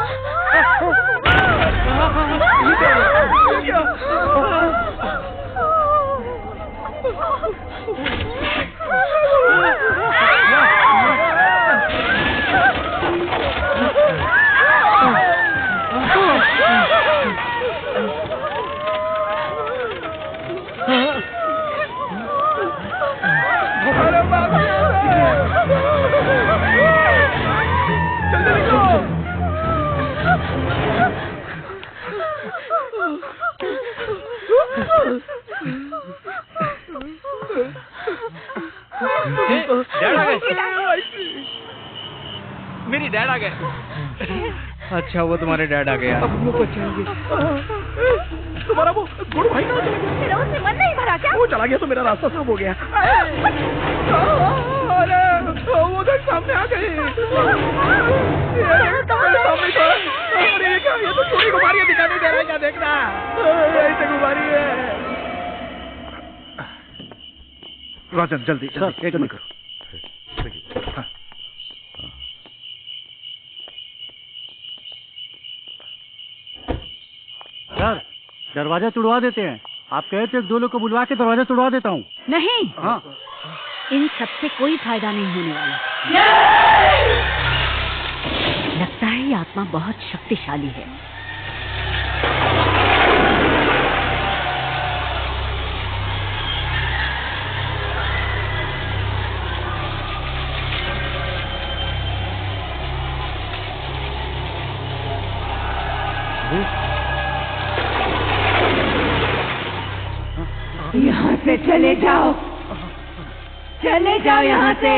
डैड आ गए। मेरी डैड आ गए। अच्छा वो तुम्हारे डैड आ गया। अब वो बचाएंगे। तुम्हारा वो गुरु भाई कहाँ चला गया? मेरा उससे मन नहीं भरा क्या? वो चला गया तो मेरा रास्ता साफ हो गया। अरे वो देख सामने आ गई। मेरे सामने तो अरे ये क्या? ये तो चोरी घुमारियाँ दिखाई दे रहा है क्या? देखना ऐसे घुमारी है। राजन जल्दी एक मिनट करो। हाँ। सर दरवाजा तुड़वा देते हैं। आप कहे थे 2 लोग को बुलवा के दरवाजा तुड़वा देता हूँ। नहीं, हाँ इन सबसे कोई फायदा नहीं होने वाला। लगता है ये आत्मा बहुत शक्तिशाली है। यहाँ से चले जाओ, चले जाओ यहाँ से।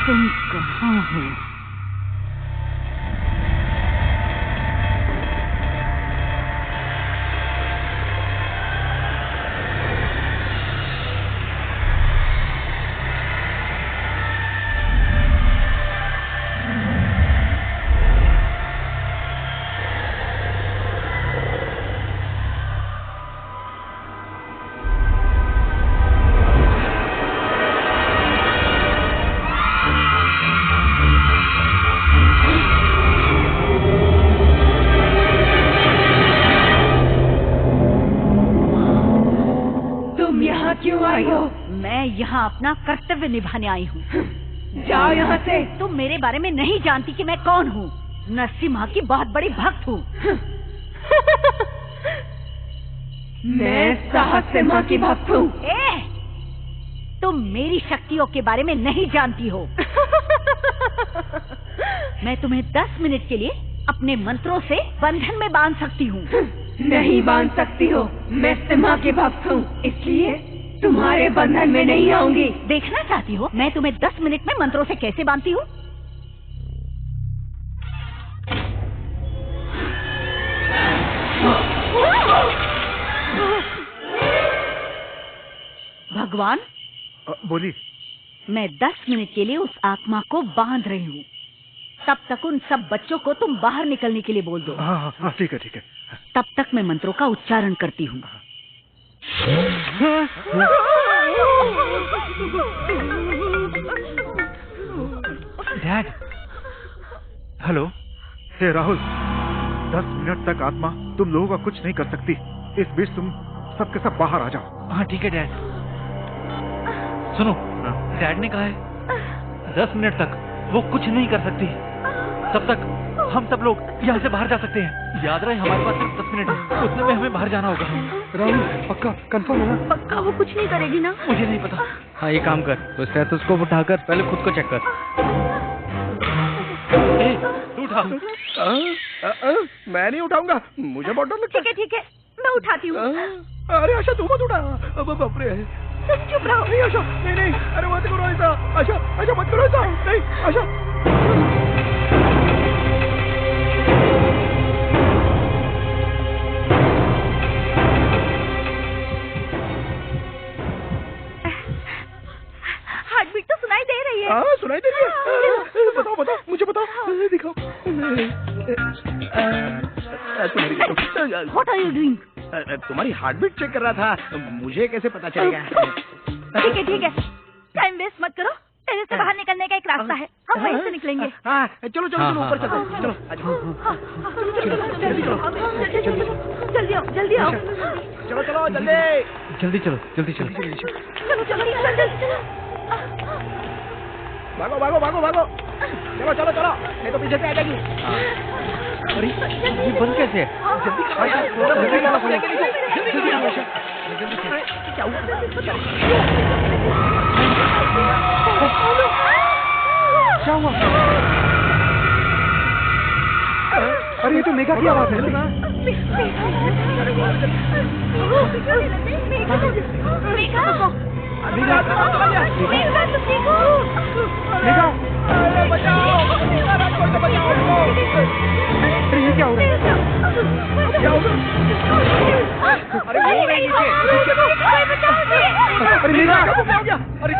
तुम कहाँ हो? मैं यहाँ अपना कर्तव्य निभाने आई हूँ। जाओ यहाँ से। तुम मेरे बारे में नहीं जानती कि मैं कौन हूँ। नरसिम्हा की बहुत बड़ी भक्त हूँ। मैं साहस सिम्हा की भक्त हूँ। तुम मेरी शक्तियों के बारे में नहीं जानती हो। मैं तुम्हें 10 मिनट के लिए अपने मंत्रों से बंधन में बांध सकती हूँ। नहीं बांध सकती हो। मैं सिम्हा की भक्त हूँ, इसलिए तुम्हारे बंधन में नहीं आऊंगी। देखना चाहती हो मैं तुम्हें 10 मिनट में मंत्रों से कैसे बांधती हूँ? भगवान बोली। मैं 10 मिनट के लिए उस आत्मा को बांध रही हूँ। तब तक उन सब बच्चों को तुम बाहर निकलने के लिए बोल दो। हाँ ठीक है ठीक है। तब तक मैं मंत्रों का उच्चारण करती हूँ। डैड। हेलो। हे राहुल, 10 मिनट तक आत्मा तुम लोगों का कुछ नहीं कर सकती। इस बीच तुम सबके सब बाहर आ जाओ। हाँ ठीक है डैड। सुनो, डैड ने कहा है 10 मिनट तक वो कुछ नहीं कर सकती। तब तक हम सब लोग यहाँ से बाहर जा सकते हैं। याद रहे हमारे पास सिर्फ 10 मिनट है, उतने में हमें बाहर जाना होगा। राहुल पक्का कंफर्म है ना? पक्का वो कुछ नहीं करेगी ना? मुझे नहीं पता। हाँ ये काम कर, तो स्टेथोस्कोप उठाकर पहले खुद को चेक कर। तू उठा। मैं नहीं उठाऊंगा, मुझे बहुत डर लगता है। ठीक है मैं उठाती हूँ। अरे आशा तू मत उठा। अब बाप रे। चुप रहो। नहीं आशा, नहीं नहीं, अरे मत करो ऐसा। आशा, आशा मत करो ऐसा। नहीं आशा। हार्ट बीट तो सुनाई दे रही है। हाँ सुनाई दे रही है। बताओ बताओ, मुझे बताओ, दिखाओ। What are you doing? तुम्हारी हार्ट बीट चेक कर रहा था, मुझे कैसे पता चलेगा? ठीक है, टाइम वेस्ट मत करो। टेरेस से बाहर निकलने का एक रास्ता है, हम वहीं से निकलेंगे। हाँ चलो चलो चलो, ऊपर चलते हैं। चलो जल्दी आओ, जल्दी आओ। चलो चलो जल्दी चलो। भागो भागो भागो भागो। चलो चलो चलो, नहीं तो पीछे से आ जाएगी। अरे ये बंद कैसे है? जल्दी क्या हुआ? अरे ये तो मेघा की आवाज है। अरे ये क्या हो रहा है? अरे वो रही नीचे। अरे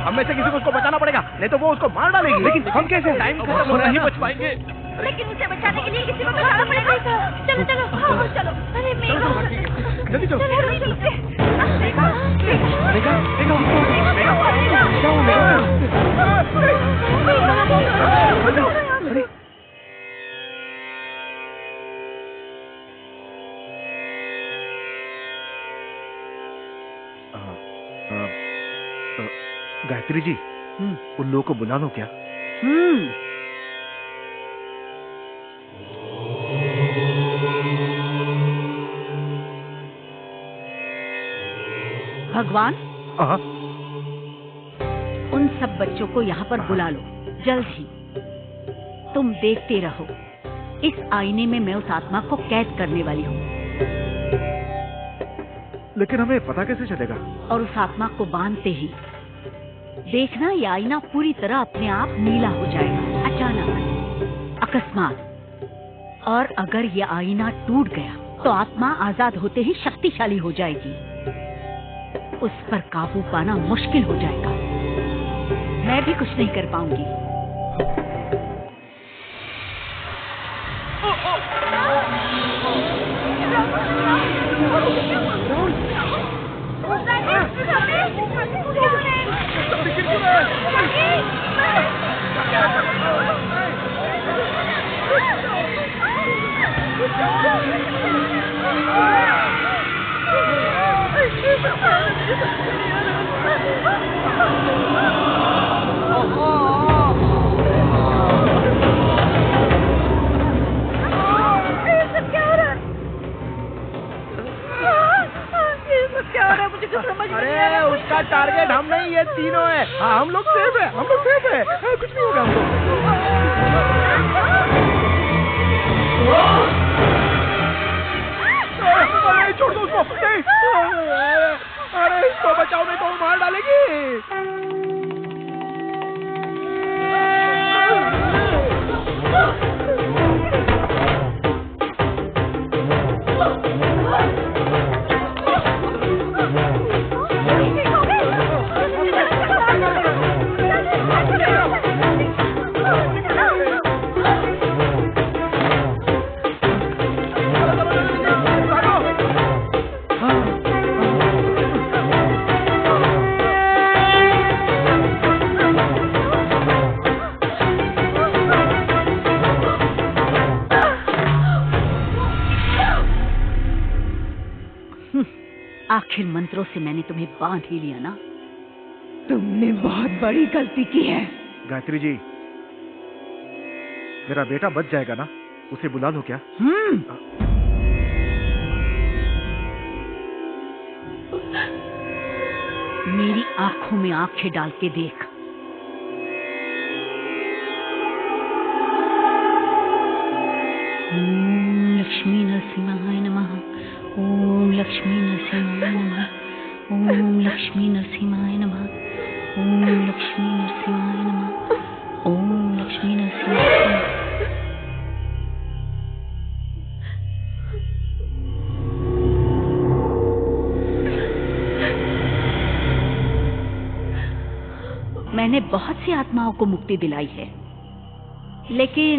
हम में से किसी को उसको बचाना पड़ेगा, नहीं तो वो उसको मार डालेगी। लेकिन हम कैसे? टाइम खत्म हो, नहीं बच पाएंगे। लेकिन उसे बचाने के लिए किसी को बचाना पड़ेगा। चलो चलो चलो। अरे मेघा, जल्दी चलो। गायत्री जी, उन लोगों को बुला लो क्या? भगवान, हाँ। उन सब बच्चों को यहाँ पर बुला लो जल्द ही। तुम देखते रहो, इस आईने में मैं उस आत्मा को कैद करने वाली हूँ। लेकिन हमें पता कैसे चलेगा? और उस आत्मा को बांधते ही देखना, ये आईना पूरी तरह अपने आप नीला हो जाएगा, अचानक, अकस्मात। और अगर ये आईना टूट गया तो आत्मा आजाद होते ही शक्तिशाली हो जाएगी। उस पर काबू पाना मुश्किल हो जाएगा। मैं भी कुछ नहीं कर पाऊंगी। अरे उसका टारगेट हम नहीं, ये तीनों है। हाँ हम लोग सेफ है, हम लोग सेफ है। कुछ नहीं होगा हमको। अरे छोड़ दो उसको। अरे इसको बचाओ, नहीं तो वो मार डालेगी। आखिर मंत्रों से मैंने तुम्हें बांध ही लिया ना। तुमने बहुत बड़ी गलती की है। गायत्री जी, मेरा बेटा बच जाएगा ना? उसे बुला लो क्या? मेरी आंखों में आंखें डाल के देख। लक्ष्मी नरसिंहाय नमः। ओम लक्ष्मी नरसिंहाय नमः। ओम लक्ष्मी नरसिंहाय नमः। ओम लक्ष्मी नरसिंहाय नमः। मैंने बहुत सी आत्माओं को मुक्ति दिलाई है, लेकिन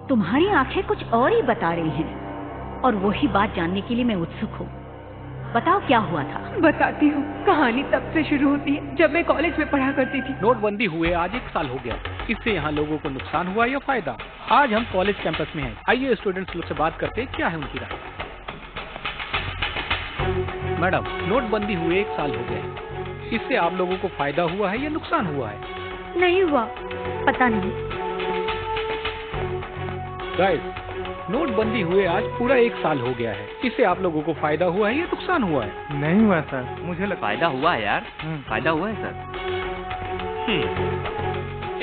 तुम्हारी आंखें कुछ और ही बता रही हैं, और वही बात जानने के लिए मैं उत्सुक हूँ। बताओ क्या हुआ था। बताती हूँ। कहानी तब से शुरू होती है जब मैं कॉलेज में पढ़ा करती थी। नोटबंदी हुए आज 1 साल हो गया। इससे यहाँ लोगों को नुकसान हुआ या फायदा? आज हम कॉलेज कैंपस में हैं। आइए स्टूडेंट्स लोग से बात करते हैं, क्या है उनकी राय। मैडम, नोटबंदी हुए 1 साल हो गए। इससे आप लोगों को फायदा हुआ है या नुकसान हुआ है? नहीं हुआ, पता नहीं। गाइस, नोटबंदी हुए आज पूरा 1 साल हो गया है। इससे आप लोगों को फायदा हुआ है या नुकसान हुआ है? नहीं हुआ सर, मुझे लगता फायदा हुआ है यार, फायदा हुआ है सर।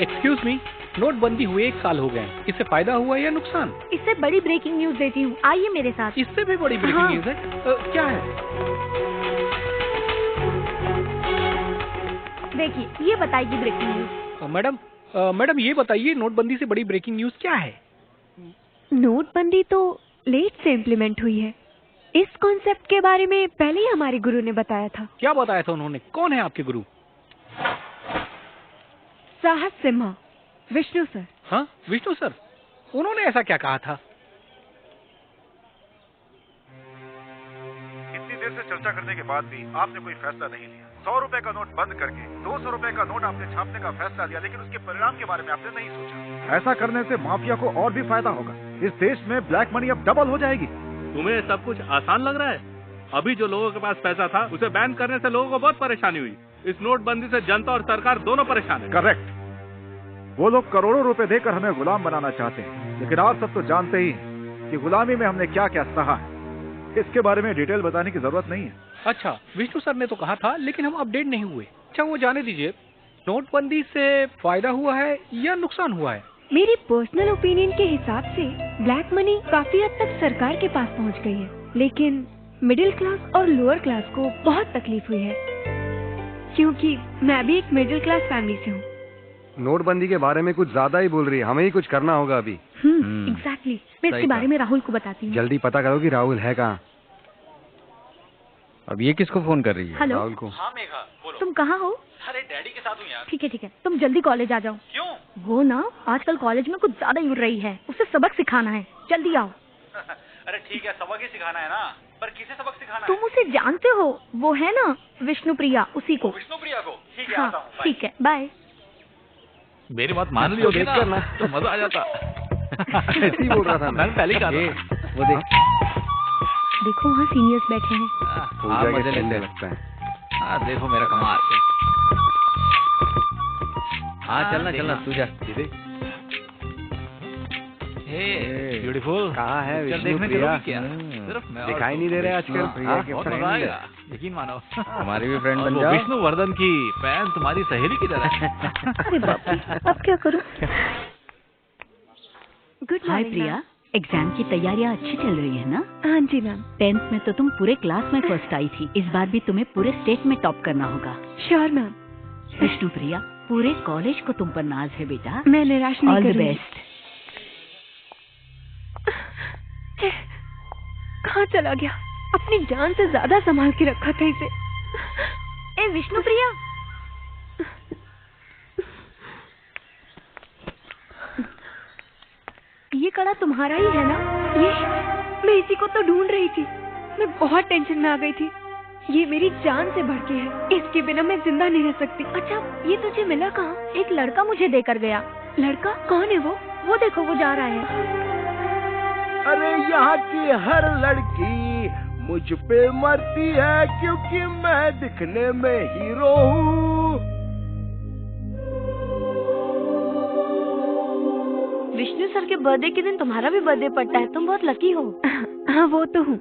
एक्सक्यूज मी, नोटबंदी हुए 1 साल हो गए। इससे फायदा हुआ या नुकसान? इससे बड़ी ब्रेकिंग न्यूज देती हूँ, आइए मेरे साथ। इससे भी बड़ी ब्रेकिंग न्यूज है? क्या है? देखिए, ये बताएगी ब्रेकिंग न्यूज। मैडम ये बताइए, नोटबंदी से बड़ी ब्रेकिंग न्यूज क्या है? नोटबंदी तो लेट से इम्प्लीमेंट हुई है। इस कॉन्सेप्ट के बारे में पहले ही हमारे गुरु ने बताया था। क्या बताया था उन्होंने? कौन है आपके गुरु? साहस सिम्हा, विष्णु सर। हाँ, विष्णु सर। उन्होंने ऐसा क्या कहा था? इतनी देर से चर्चा करने के बाद भी आपने कोई फैसला नहीं लिया। 100 रुपए का नोट बंद करके 200 रुपए का नोट आपने छापने का फैसला लिया, लेकिन उसके परिणाम के बारे में आपने नहीं सोचा। ऐसा करने से माफिया को और भी फायदा होगा। इस देश में ब्लैक मनी अब डबल हो जाएगी। तुम्हें सब कुछ आसान लग रहा है? अभी जो लोगों के पास पैसा था उसे बैन करने से लोगों को बहुत परेशानी हुई। इस नोटबंदी से जनता और सरकार दोनों परेशान है। करेक्ट। वो लोग करोड़ों रुपए देकर हमें गुलाम बनाना चाहते हैं, लेकिन आप सब तो जानते ही हैं कि गुलामी में हमने क्या क्या सहा है। इसके बारे में डिटेल बताने की जरूरत नहीं है। अच्छा, विष्णु सर ने तो कहा था, लेकिन हम अपडेट नहीं हुए। अच्छा, वो जाने दीजिए, नोटबंदी से फायदा हुआ है या नुकसान हुआ है? मेरी पर्सनल ओपिनियन के हिसाब से ब्लैक मनी काफी हद तक सरकार के पास पहुंच गई है, लेकिन मिडिल क्लास और लोअर क्लास को बहुत तकलीफ हुई है, क्योंकि मैं भी एक मिडिल क्लास फैमिली से हूँ। नोटबंदी के बारे में कुछ ज्यादा ही बोल रही है, हमें ही कुछ करना होगा अभी। एग्जैक्टली। मैं इसके बारे में राहुल को बताती हूँ। जल्दी पता करो कि राहुल है कहाँ। अब ये किसको फोन कर रही है? हेलो, राहुल को। हाँ मेघा, बोलो। तुम कहाँ हो? अरे डैडी के साथ हूँ यार। ठीक है, तुम जल्दी कॉलेज आ जाओ। क्यों? वो ना आजकल कॉलेज में कुछ ज्यादा ही उड़ रही है, उसे सबक सिखाना है, जल्दी आओ। अरे ठीक है, सबक ही सिखाना है ना, पर किसे सबक सिखाना है? तुम उसे जानते हो, वो है ना विष्णु प्रिया, उसी को। विष्णु प्रिया को? ठीक है, हाँ, आता हूँ। ठीक है, बाय। मेरी बात मान लियो देख कर ना, तो मजा आ जाता। ऐसे ही बोल रहा था मैं पहले ही कहा था। वो देख, देखो वहाँ सीनियर्स बैठे हैं। पूजा के मजे चलने लेते लगता है। हाँ देखो मेरा कमाल। हाँ चलना तू जा। Hey beautiful. कहाँ है विष्णु देखने प्रिया? चलोगी क्या? सिर्फ मैं और दिखाई नहीं दे रहे आजकल। हाँ, बहुत मजा आएगा, यकीन मानो। हमारी भी फ्रेंड बन वो जाओ। विष्णु वर्धन की फैन तुम्हारी सहेली की तरह। अरे बाप रे, अब क्या करूं? गुड हाय मॉर्निंग प्रिया, एग्जाम की तैयारियां अच्छी चल रही है ना? हाँ जी मैम। 10th में तो तुम पूरे क्लास में फर्स्ट आई थी, इस बार भी तुम्हें पूरे स्टेट में टॉप करना होगा। Sure ma'am. विष्णु प्रिया, पूरे कॉलेज को तुम पर नाज है बेटा। मैं निराश नहीं ऑल द करूंगी। बेस्ट। कहाँ चला गया? अपनी जान से ज्यादा संभाल के रखा था इसे। ए विष्णु प्रिया, ये कड़ा तुम्हारा ही है ना? ये मैं इसी को तो ढूंढ रही थी। मैं बहुत टेंशन में आ गई थी। ये मेरी जान से बढ़ के है, इसके बिना मैं जिंदा नहीं रह सकती। अच्छा, ये तुझे मिला कहाँ? एक लड़का मुझे देकर गया। लड़का? कौन है वो? वो देखो, वो जा रहा है। अरे यहाँ की हर लड़की मुझ पे मरती है, क्योंकि मैं दिखने में हीरो हूँ। विष्णु सर के बर्थडे के दिन तुम्हारा भी बर्थडे पड़ता है, तुम बहुत लकी हो। हाँ वो तो हूँ।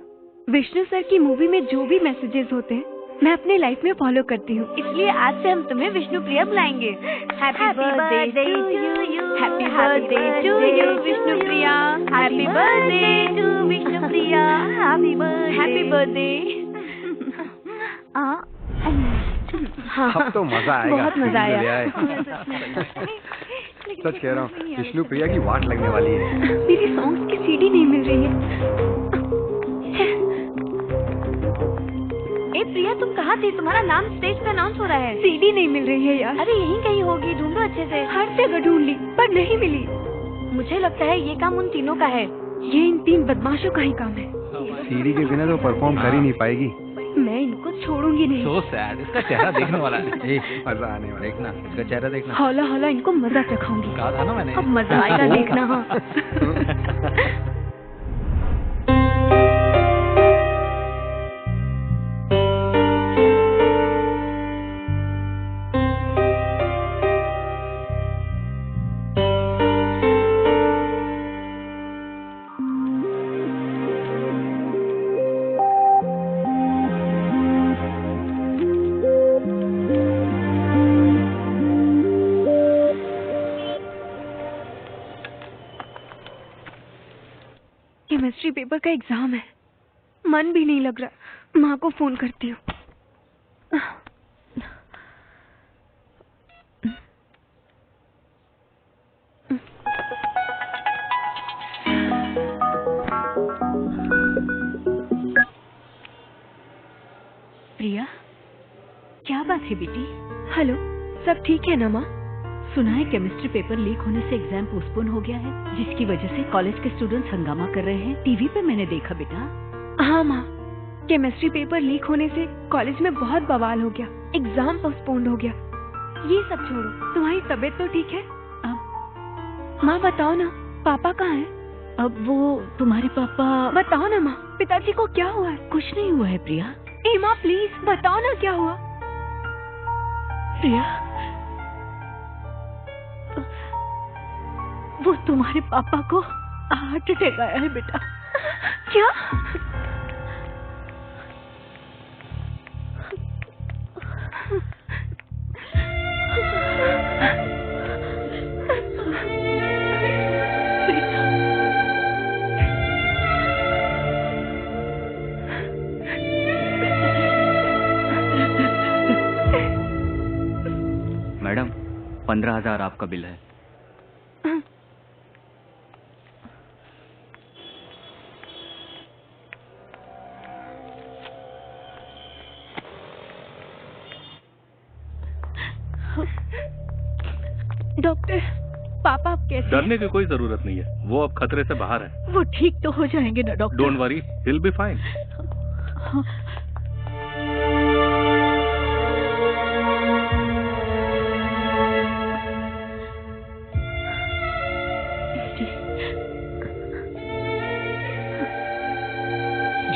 विष्णु सर की मूवी में जो भी मैसेजेस होते हैं मैं अपने लाइफ में फॉलो करती हूँ, इसलिए आज से हम तुम्हें विष्णु प्रिया बुलाएंगे। Happy birthday to you, happy birthday to you Vishnu Priya, happy birthday to Vishnu Priya, happy birthday. अब तो मजा आएगा। बहुत मजा आया। सच कह रहा हूँ, विष्णु प्रिया की वाट लगने वाली है। मेरी सॉन्ग्स की सीडी नहीं मिल रही है। ए प्रिया, तुम कहाँ थी? तुम्हारा नाम स्टेज पे अनाउंस हो रहा है। सीडी नहीं मिल रही है यार। अरे यहीं कहीं होगी, ढूंढो अच्छे से। हर जगह ढूंढ ली पर नहीं मिली। मुझे लगता है ये काम उन तीनों का है। ये इन 3 बदमाशों का ही काम है। सीडी के बिना तो परफॉर्म कर ही नहीं पाएगी। मैं इनको छोड़ूंगी नहीं। So sad, इसका चेहरा देखने वाला है। मजा आने वाला। देखना, इसका चेहरा देखना। हौला हौला इनको मजा चखाऊंगी। कहा था ना मैंने। अब मजा आएगा देखना। हाँ। केमिस्ट्री पेपर का एग्जाम है, मन भी नहीं लग रहा। माँ को फोन करती हूँ। प्रिया, क्या बात है बेटी? हेलो, सब ठीक है ना माँ? सुना है केमिस्ट्री पेपर लीक होने से एग्जाम पोस्टपोन हो गया है, जिसकी वजह से कॉलेज के स्टूडेंट्स हंगामा कर रहे हैं। टीवी पे मैंने देखा बेटा। हाँ माँ, केमिस्ट्री पेपर लीक होने से कॉलेज में बहुत बवाल हो गया, एग्जाम पोस्टपोन हो गया। ये सब छोड़ो, तुम्हारी तबीयत तो ठीक है? माँ बताओ ना, पापा कहाँ हैं? अब वो तुम्हारे पापा। बताओ ना माँ, पिताजी को क्या हुआ है? कुछ नहीं हुआ है प्रिया। ए माँ प्लीज बताओ ना क्या हुआ? प्रिया, वो तुम्हारे पापा को हार्ट अटैक आया है बेटा। क्या? मैडम, 15,000 आपका बिल है। डॉक्टर, पापा आप कैसे? डरने की कोई जरूरत नहीं है, वो अब खतरे से बाहर है। वो ठीक तो हो जाएंगे ना doctor? Don't worry, he will be fine.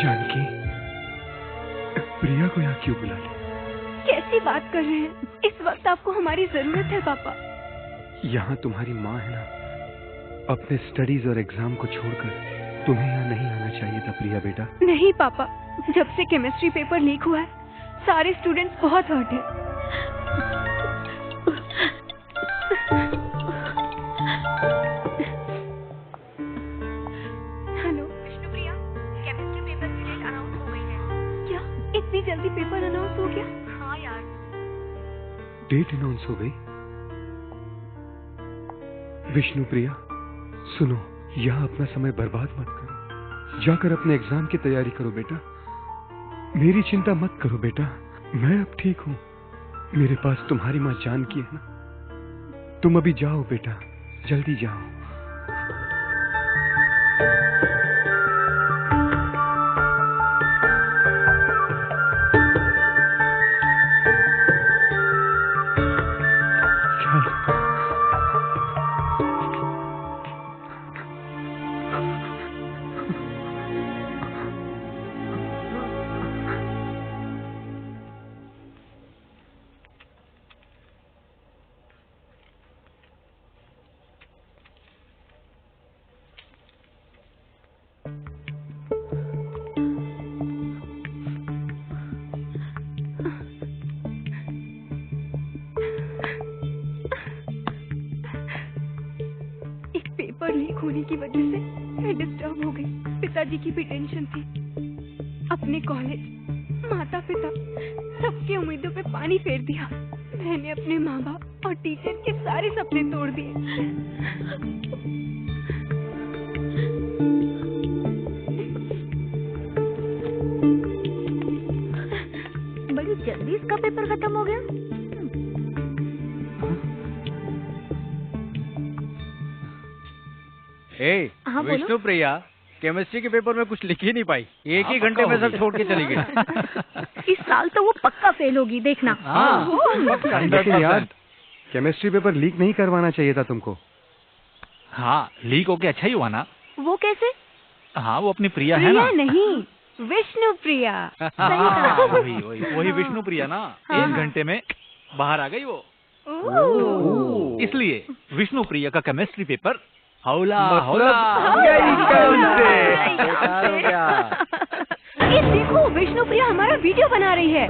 Janaki, Priya को यहाँ क्यों बुला लिया? कैसी बात कर रहे हैं? इस वक्त आपको हमारी जरूरत है पापा। यहाँ तुम्हारी माँ है ना। अपने स्टडीज और एग्जाम को छोड़कर तुम्हें यहाँ नहीं आना चाहिए था प्रिया बेटा। नहीं पापा, जब से केमिस्ट्री पेपर लीक हुआ है, सारे स्टूडेंट्स बहुत हर्ट हैं। हेलो विष्णुप्रिया, केमिस्ट्री पेपर की डेट अनाउंस हो गई है। क्या इतनी जल्दी पेपर अनाउंस हो गया? हाँ यार। डेट अनाउंस हो गई? विष्णुप्रिया सुनो, यहाँ अपना समय बर्बाद मत करो। जाकर अपने एग्जाम की तैयारी करो बेटा। मेरी चिंता मत करो बेटा, मैं अब ठीक हूँ। मेरे पास तुम्हारी माँ जानकी है ना। तुम अभी जाओ बेटा, जल्दी जाओ। अपने कॉलेज, माता पिता, सबकी उम्मीदों पे पानी फेर दिया। मैंने अपने माँ बाप और टीचर के सारे सपने तोड़ दिए। बड़ी जल्दी इसका पेपर खत्म हो गया। हाँ, बोलो। विष्णु प्रिया केमिस्ट्री के पेपर में कुछ लिख ही नहीं पाई, एक ही घंटे में सब छोड़ के चली गई। इस साल तो वो पक्का फेल होगी, देखना। लेकिन यार केमिस्ट्री पेपर लीक नहीं करवाना चाहिए था तुमको। हाँ, लीक होके अच्छा ही हुआ ना। वो कैसे? हाँ, वो अपनी प्रिया है ना। नहीं, विष्णु प्रिया। वही विष्णु प्रिया ना। हाँ। 1 घंटे में बाहर आ गई वो। इसलिए विष्णु प्रिया का केमिस्ट्री पेपर हौला हौला। ये देखो, विष्णु प्रिया हमारा वीडियो बना रही है।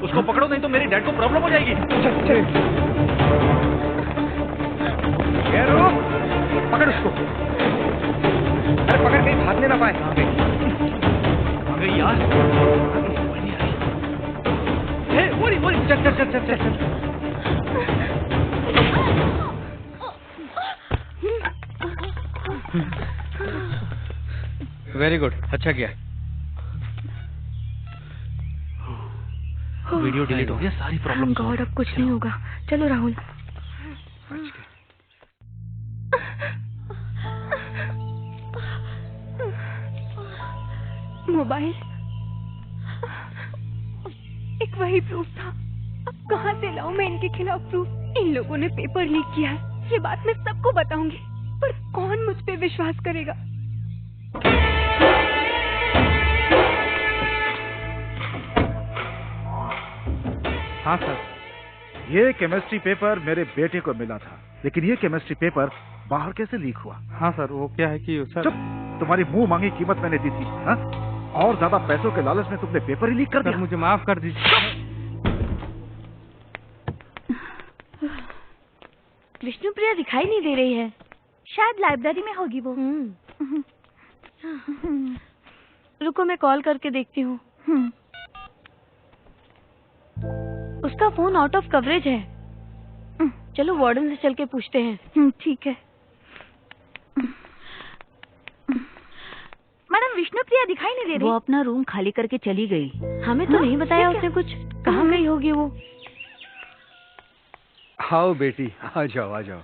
उसको पकड़ो, नहीं तो मेरे डैड को प्रॉब्लम हो जाएगी। पकड़ उसको। अरे पकड़, कहीं भागने ना पाए। आ गई यार। चल। वेरी गुड, अच्छा किया। वीडियो डिलीट हो गया, सारी प्रॉब्लम गॉड, अब कुछ नहीं होगा। चलो राहुल। मोबाइल, एक वही प्रूफ था। अब कहाँ से लाऊं मैं इनके खिलाफ प्रूफ? इन लोगों ने पेपर लीक किया है, ये बात मैं सबको बताऊंगी, पर कौन मुझ पे विश्वास करेगा? हाँ सर, ये केमिस्ट्री पेपर मेरे बेटे को मिला था, लेकिन ये केमिस्ट्री पेपर बाहर कैसे लीक हुआ? हाँ सर, वो क्या है कि सर, तुम्हारी मुंह मांगी कीमत मैंने दी थी, हाँ? और ज्यादा पैसों के लालच में तुमने पेपर ही लीक कर दिया। मुझे माफ कर दीजिए। विष्णु प्रिया दिखाई नहीं दे रही है, शायद लाइब्रेरी में होगी वो। रुको, मैं कॉल करके देखती हूँ। उसका फोन आउट ऑफ कवरेज है। चलो वार्डन से चल के पूछते हैं। ठीक है। मैडम, विष्णु प्रिया दिखाई नहीं दे रही। वो अपना रूम खाली करके चली गई। हमें तो नहीं बताया उसने कुछ। कहाँ गई होगी वो? आओ बेटी, आ जाओ आ जाओ।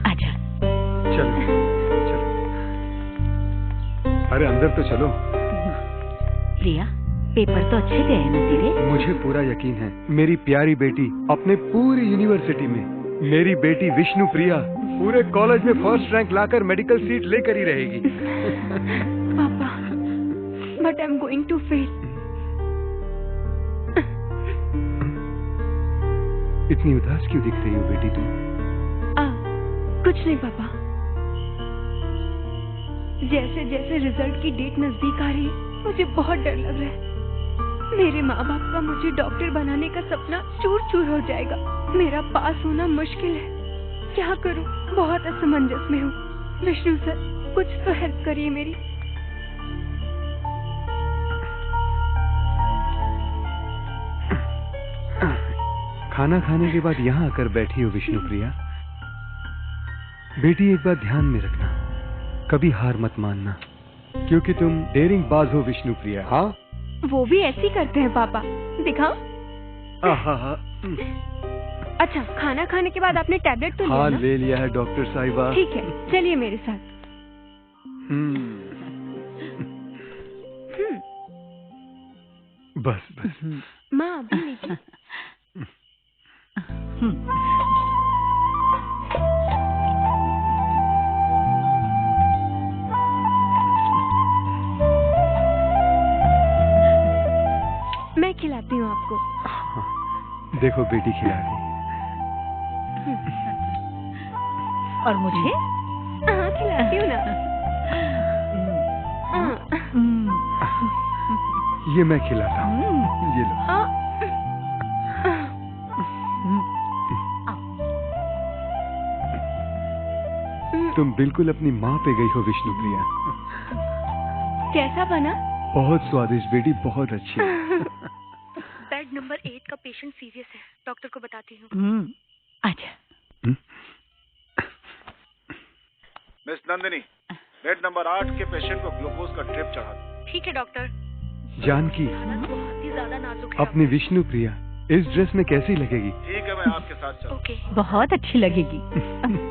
आजा। चलो। अरे अंदर तो चलो। प्रिया, पेपर तो अच्छे गए ना तेरे? मुझे पूरा यकीन है, मेरी प्यारी बेटी अपने पूरी यूनिवर्सिटी में, मेरी बेटी विष्णु प्रिया पूरे कॉलेज में फर्स्ट रैंक लाकर मेडिकल सीट लेकर ही रहेगी। पापा, but I am going to fail. इतनी उदास क्यों दिख रही हो बेटी तुम? कुछ नहीं पापा, जैसे जैसे रिजल्ट की डेट नजदीक आ रही है, मुझे बहुत डर लग रहा है। मेरे माँ बाप का मुझे डॉक्टर बनाने का सपना चूर चूर हो जाएगा। मेरा पास होना मुश्किल है, क्या करूं? बहुत असमंजस में हूँ। विष्णु सर, कुछ तो हेल्प करिए मेरी। खाना खाने के बाद यहाँ आकर बैठी हो विष्णु प्रिया। बेटी, एक बात ध्यान में रखना, कभी हार मत मानना, क्योंकि तुम डेयरिंग बाज हो विष्णु प्रिया। हाँ, वो भी ऐसे ही करते हैं पापा, दिखाओ। अच्छा, खाना खाने के बाद आपने टैबलेट तो लिया हाँ, ना? ले लिया है डॉक्टर साहिबा। ठीक है, चलिए मेरे साथ। बस बस। माँ अभी लीजिए। मैं खिलाती हूँ आपको। देखो बेटी खिला रही। और मुझे? हाँ, खिलाती हूँ ना। ये मैं खिलाता हूँ, ये लो। तुम बिल्कुल अपनी माँ पे गई हो विष्णुप्रिया। कैसा बना? बहुत स्वादिष्ट बेटी, बहुत अच्छी। बेड नंबर 8 का पेशेंट सीरियस है, डॉक्टर को बताती हूँ। अच्छा। मिस नंदिनी, बेड नंबर 8 के पेशेंट को ग्लूकोज का ड्रिप चढ़ा दो। ठीक है डॉक्टर। जानकी, बहुत ही ज्यादा नाजुक है। अपनी विष्णुप्रिया इस ड्रेस में कैसी लगेगी? ठीक है, मैं आपके साथ चलूं। ओके। बहुत अच्छी लगेगी।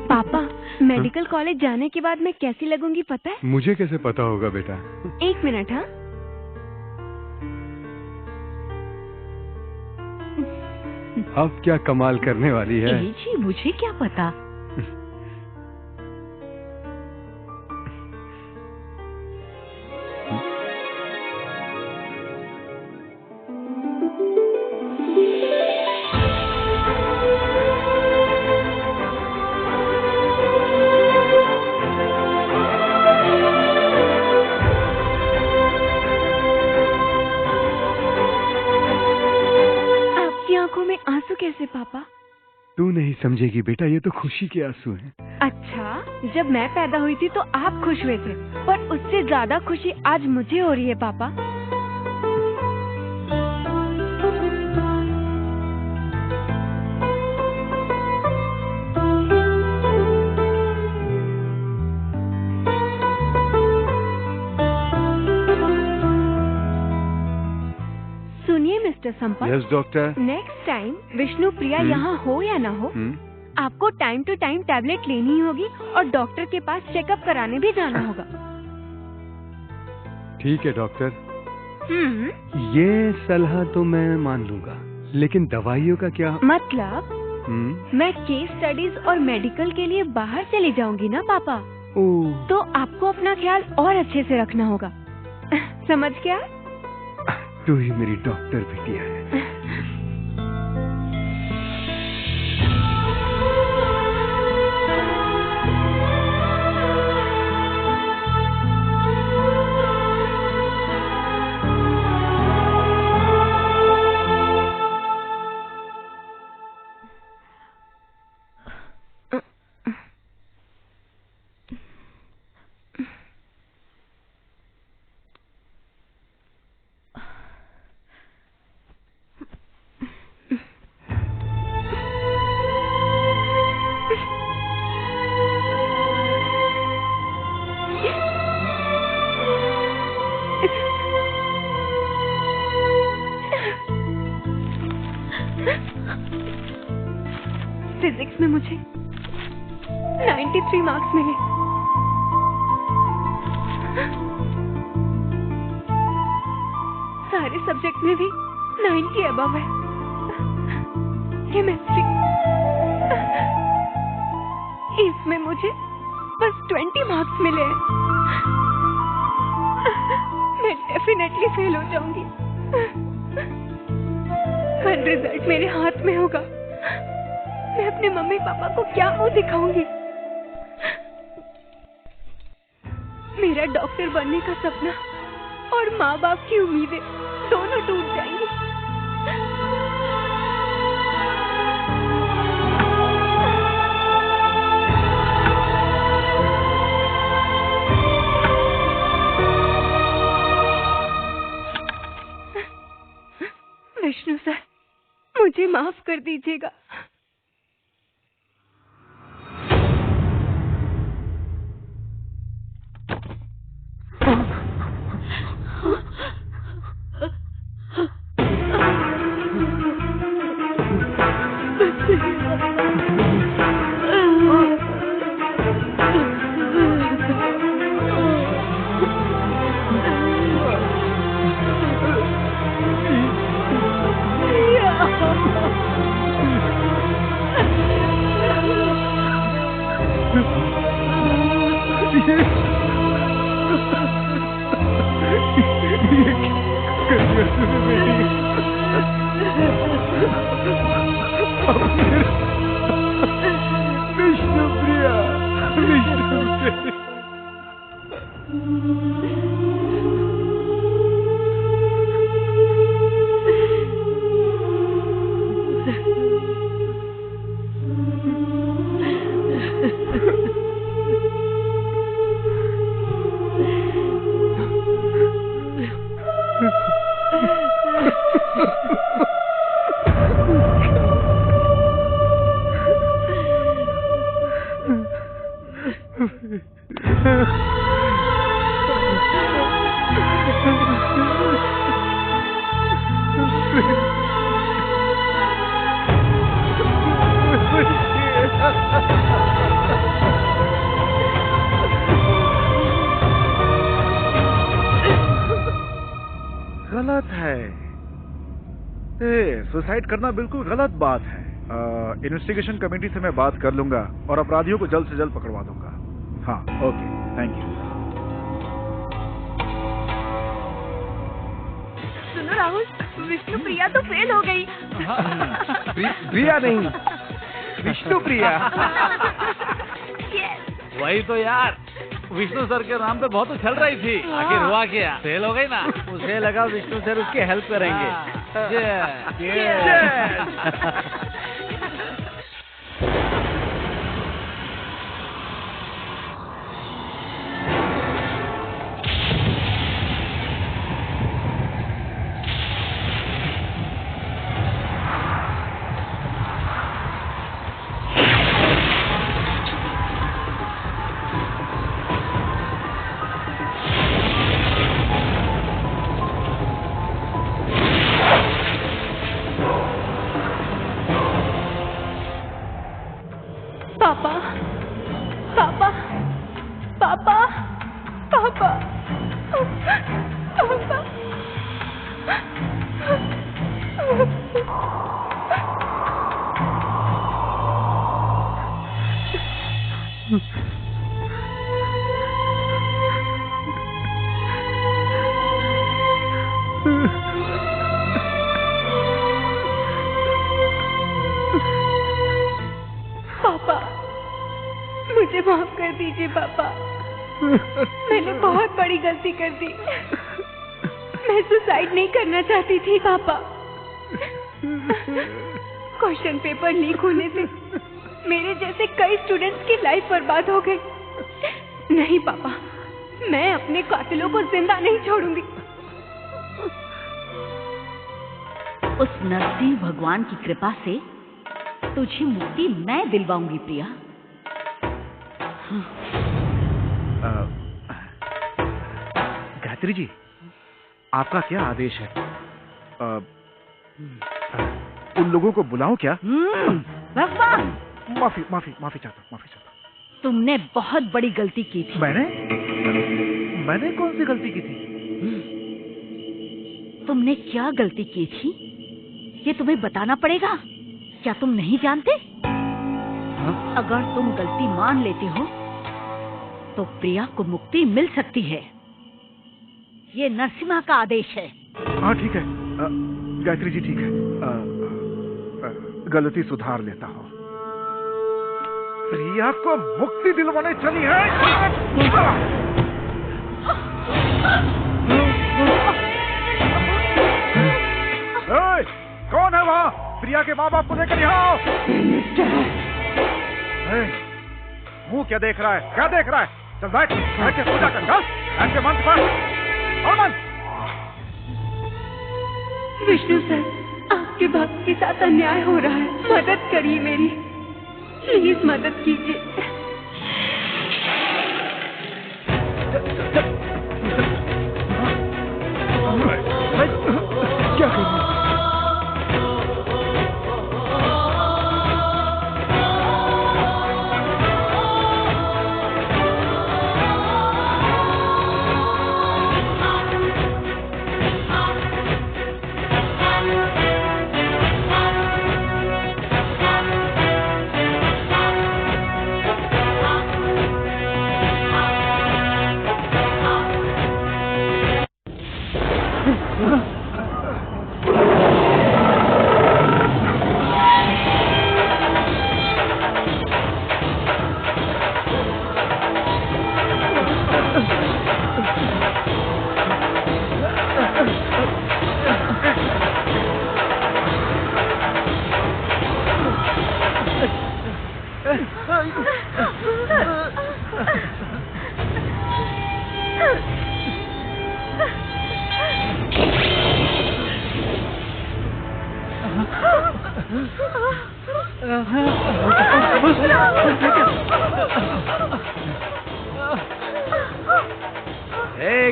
पापा, मेडिकल कॉलेज जाने के बाद मैं कैसी लगूंगी पता है? मुझे कैसे पता होगा बेटा? 1 मिनट। हाँ, अब क्या कमाल करने वाली है। जी मुझे क्या पता। कैसे पापा? तू नहीं समझेगी बेटा, ये तो खुशी के आंसू हैं। अच्छा, जब मैं पैदा हुई थी तो आप खुश हुए थे, पर उससे ज्यादा खुशी आज मुझे हो रही है पापा। Mister Sampat. Yes doctor. Next time Vishnupriya यहाँ हो या ना हो, आपको टाइम टू टाइम टैबलेट लेनी होगी और डॉक्टर के पास चेकअप कराने भी जाना होगा। ठीक है डॉक्टर। ये सलाह तो मैं मान लूंगा, लेकिन दवाइयों का क्या? मतलब मैं केस स्टडीज और मेडिकल के लिए बाहर चली जाऊंगी ना पापा, तो आपको अपना ख्याल और अच्छे से रखना होगा। समझ गया? तू ही मेरी डॉक्टर बिटिया है। फिजिक्स में मुझे 93 मार्क्स मिले। सारे सब्जेक्ट में भी 90 अबव है। केमिस्ट्री, इसमें मुझे बस 20 मार्क्स मिले हैं। मैं डेफिनेटली फेल हो जाऊंगी, पर रिजल्ट मेरे हाथ में होगा। मैं अपने मम्मी पापा को क्या मुंह दिखाऊंगी? मेरा डॉक्टर बनने का सपना और माँ बाप की उम्मीदें दोनों टूट जाएंगी। विष्णु सर, मुझे माफ कर दीजिएगा। गलत है। सुसाइड करना बिल्कुल गलत बात है। इन्वेस्टिगेशन कमेटी से मैं बात कर लूंगा और अपराधियों को जल्द से जल्द पकड़वा दूंगा। हाँ, ओके, थैंक यू। सुनो राहुल, विष्णु प्रिया तो फेल हो गई। प्रिया नहीं, विष्णु प्रिया। वही तो यार, विष्णु सर के नाम पे बहुत तो चल रही थी, आखिर हुआ क्या? फेल हो गई ना। उसे लगा विष्णु सर उसकी हेल्प करेंगे। पापा, पापा, पापा, पापा, पापा। पापा, मुझे माफ कर दीजिए पापा। मैंने बहुत बड़ी गलती कर दी। मैं सुसाइड नहीं करना चाहती थी पापा। क्वेश्चन पेपर लीक होने से मेरे जैसे कई स्टूडेंट्स की लाइफ बर्बाद हो गई। नहीं पापा, मैं अपने कातिलों को जिंदा नहीं छोड़ूंगी। उस नरसिंह भगवान की कृपा से तुझे मुक्ति मैं दिलवाऊंगी प्रिया। गायत्री जी, आपका क्या आदेश है? उन लोगों को बुलाऊं क्या? भगवान, माफी माफी माफी चाहता हूँ। तुमने बहुत बड़ी गलती की थी। मैंने कौन सी गलती की थी? तुमने क्या गलती की थी ये तुम्हें बताना पड़ेगा। क्या तुम नहीं जानते? अगर तुम गलती मान लेते हो तो प्रिया को मुक्ति मिल सकती है। ये नरसिम्हा का आदेश है। हाँ ठीक है गायत्री जी, ठीक है। गलती सुधार लेता हूँ। प्रिया को मुक्ति दिलवाने चली है। कौन है वहाँ? प्रिया के माँ बाप को लेकर यहाँ आओ। मुंह क्या देख रहा है? क्या देख रहा है? चल बैठ के पूजा कर। चल बैठ के मंत्र पढ़ और मंत्र। विष्णु सर, आपके भक्त के साथ अन्याय हो रहा है। मदद करिए मेरी, प्लीज मदद कीजिए। क्या करूं?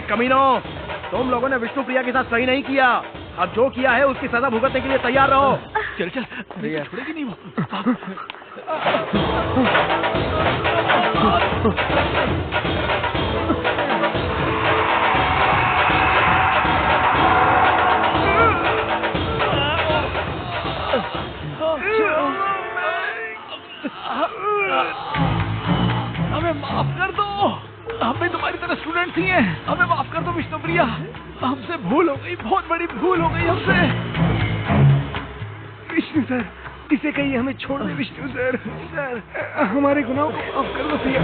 कमीनों, तुम लोगों ने विष्णु प्रिया के साथ सही नहीं किया। अब जो किया है उसकी सजा भुगतने के लिए तैयार रहो। चल चल, छोड़ेगी नहीं वो। तो स्टूडेंट्स ही हैं। हमें माफ कर दो विष्णुप्रिया, हमसे भूल हो गई, बहुत बड़ी भूल हो गई हमसे। विष्णु सर, इसे कहिए हमें छोड़ दे विष्णु सर। सर, हमारे गुनाहों को माफ कर दो भैया।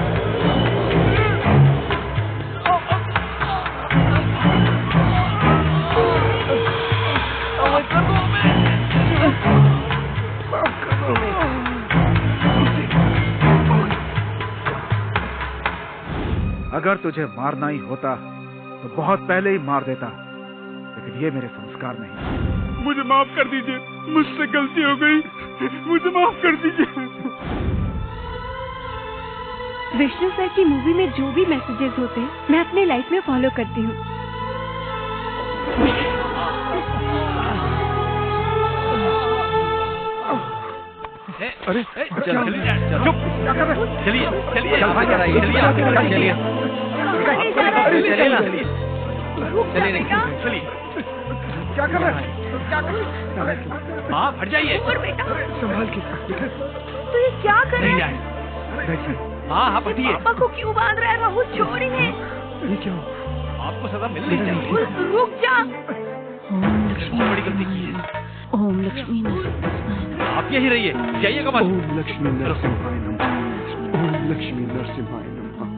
अगर तुझे मारना ही होता तो बहुत पहले ही मार देता, लेकिन ये मेरे संस्कार नहीं। मुझे माफ कर दीजिए, मुझसे गलती हो गई, मुझे माफ कर दीजिए। विष्णु सर की मूवी में जो भी मैसेजेस होते हैं मैं अपने लाइफ में फॉलो करती हूँ। अरे चलिए चलिए क्या कर रहे हैं? हाँ हट जाइए, संभाल के। तो ये क्या कर रहे हैं? हाँ हाँ हटिए। पापा को क्यों बांध रहा है? राहुल छोड़िए। ये क्या? आपको सजा मिलनी चाहिए। रुक जा। बहुत बड़ी गलती की है। ओम लक्ष्मी नरसिम्हाय। आप यही रहिए, जाइएगा मत। ओम लक्ष्मी नरसिम्हाय नमः। ओम लक्ष्मी नरसिम्हाय नमः। ओम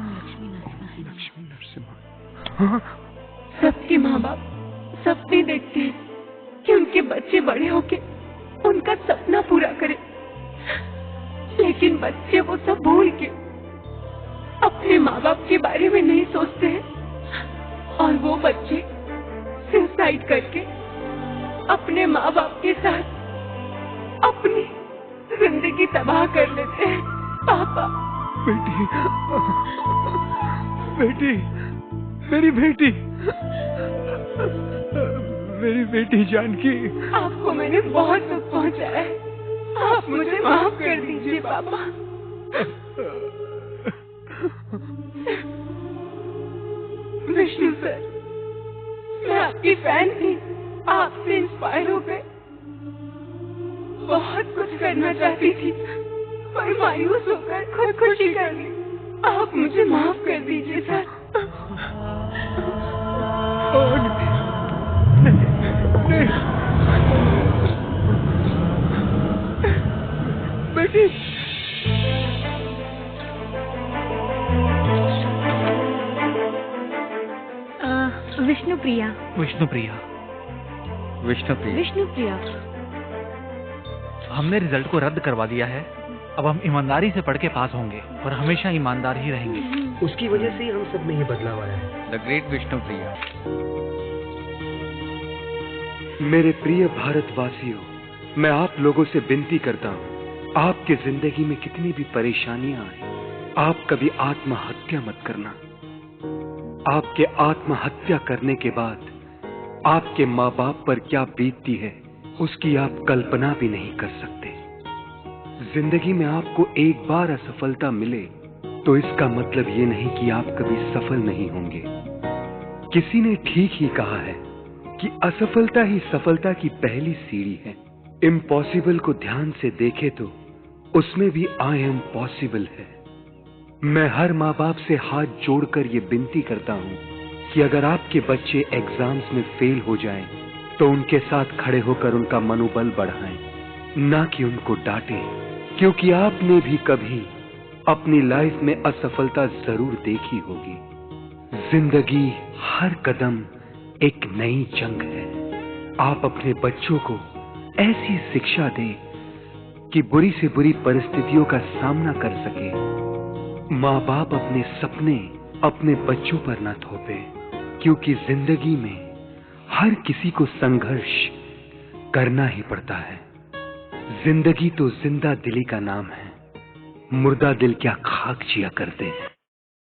लक्ष्मी नरसिम्हाय। सबके माँ बाप सपने देखते हैं कि उनके बच्चे बड़े होके उनका सपना पूरा करें, लेकिन बच्चे वो सब भूल के अपने माँ बाप के बारे में नहीं सोचते हैं और वो बच्चे सुसाइड करके अपने माँ बाप के साथ अपनी जिंदगी तबाह कर लेते हैं। पापा। बेटी, बेटी, मेरी बेटी, मेरी बेटी जानकी। आपको मैंने बहुत दुख पहुंचाया है, आप मुझे माफ कर दीजिए पापा। विष्णु सर, मैं आपकी फैन थी, आपसे इंस्पायर हो गए। बहुत कुछ करना चाहती थी पर मायूस होकर खुदकुशी कर ली। आप मुझे माफ कर दीजिए सर। बेटी, विष्णुप्रिया। विष्णुप्रिया, विष्णुप्रिया, विष्णुप्रिया। हमने रिजल्ट को रद्द करवा दिया है। अब हम ईमानदारी से पढ़ के पास होंगे और हमेशा ईमानदार ही रहेंगे। उसकी वजह से ही हम सब में ये बदलाव आया है। The great Vishnupriya. मेरे प्रिय भारतवासियों, मैं आप लोगों से विनती करता हूँ, आपके जिंदगी में कितनी भी परेशानियां आए, आप कभी आत्महत्या मत करना। आपके आत्महत्या करने के बाद आपके माँ बाप पर क्या बीतती है उसकी आप कल्पना भी नहीं कर सकते। जिंदगी में आपको एक बार असफलता मिले तो इसका मतलब ये नहीं कि आप कभी सफल नहीं होंगे। किसी ने ठीक ही कहा है कि असफलता ही सफलता की पहली सीढ़ी है। इम्पॉसिबल को ध्यान से देखे तो उसमें भी आई एम पॉसिबल है। मैं हर माँ बाप से हाथ जोड़कर ये विनती करता हूँ कि अगर आपके बच्चे एग्जाम्स में फेल हो जाएं, तो उनके साथ खड़े होकर उनका मनोबल बढ़ाएं, ना कि उनको डांटें, क्योंकि आपने भी कभी अपनी लाइफ में असफलता जरूर देखी होगी। जिंदगी हर कदम एक नई जंग है। आप अपने बच्चों को ऐसी शिक्षा दें कि बुरी से बुरी परिस्थितियों का सामना कर सके। माँ बाप अपने सपने अपने बच्चों पर न थोपे, क्योंकि जिंदगी में हर किसी को संघर्ष करना ही पड़ता है। जिंदगी तो जिंदा दिली का नाम है, मुर्दा दिल क्या खाक जिया करते हैं।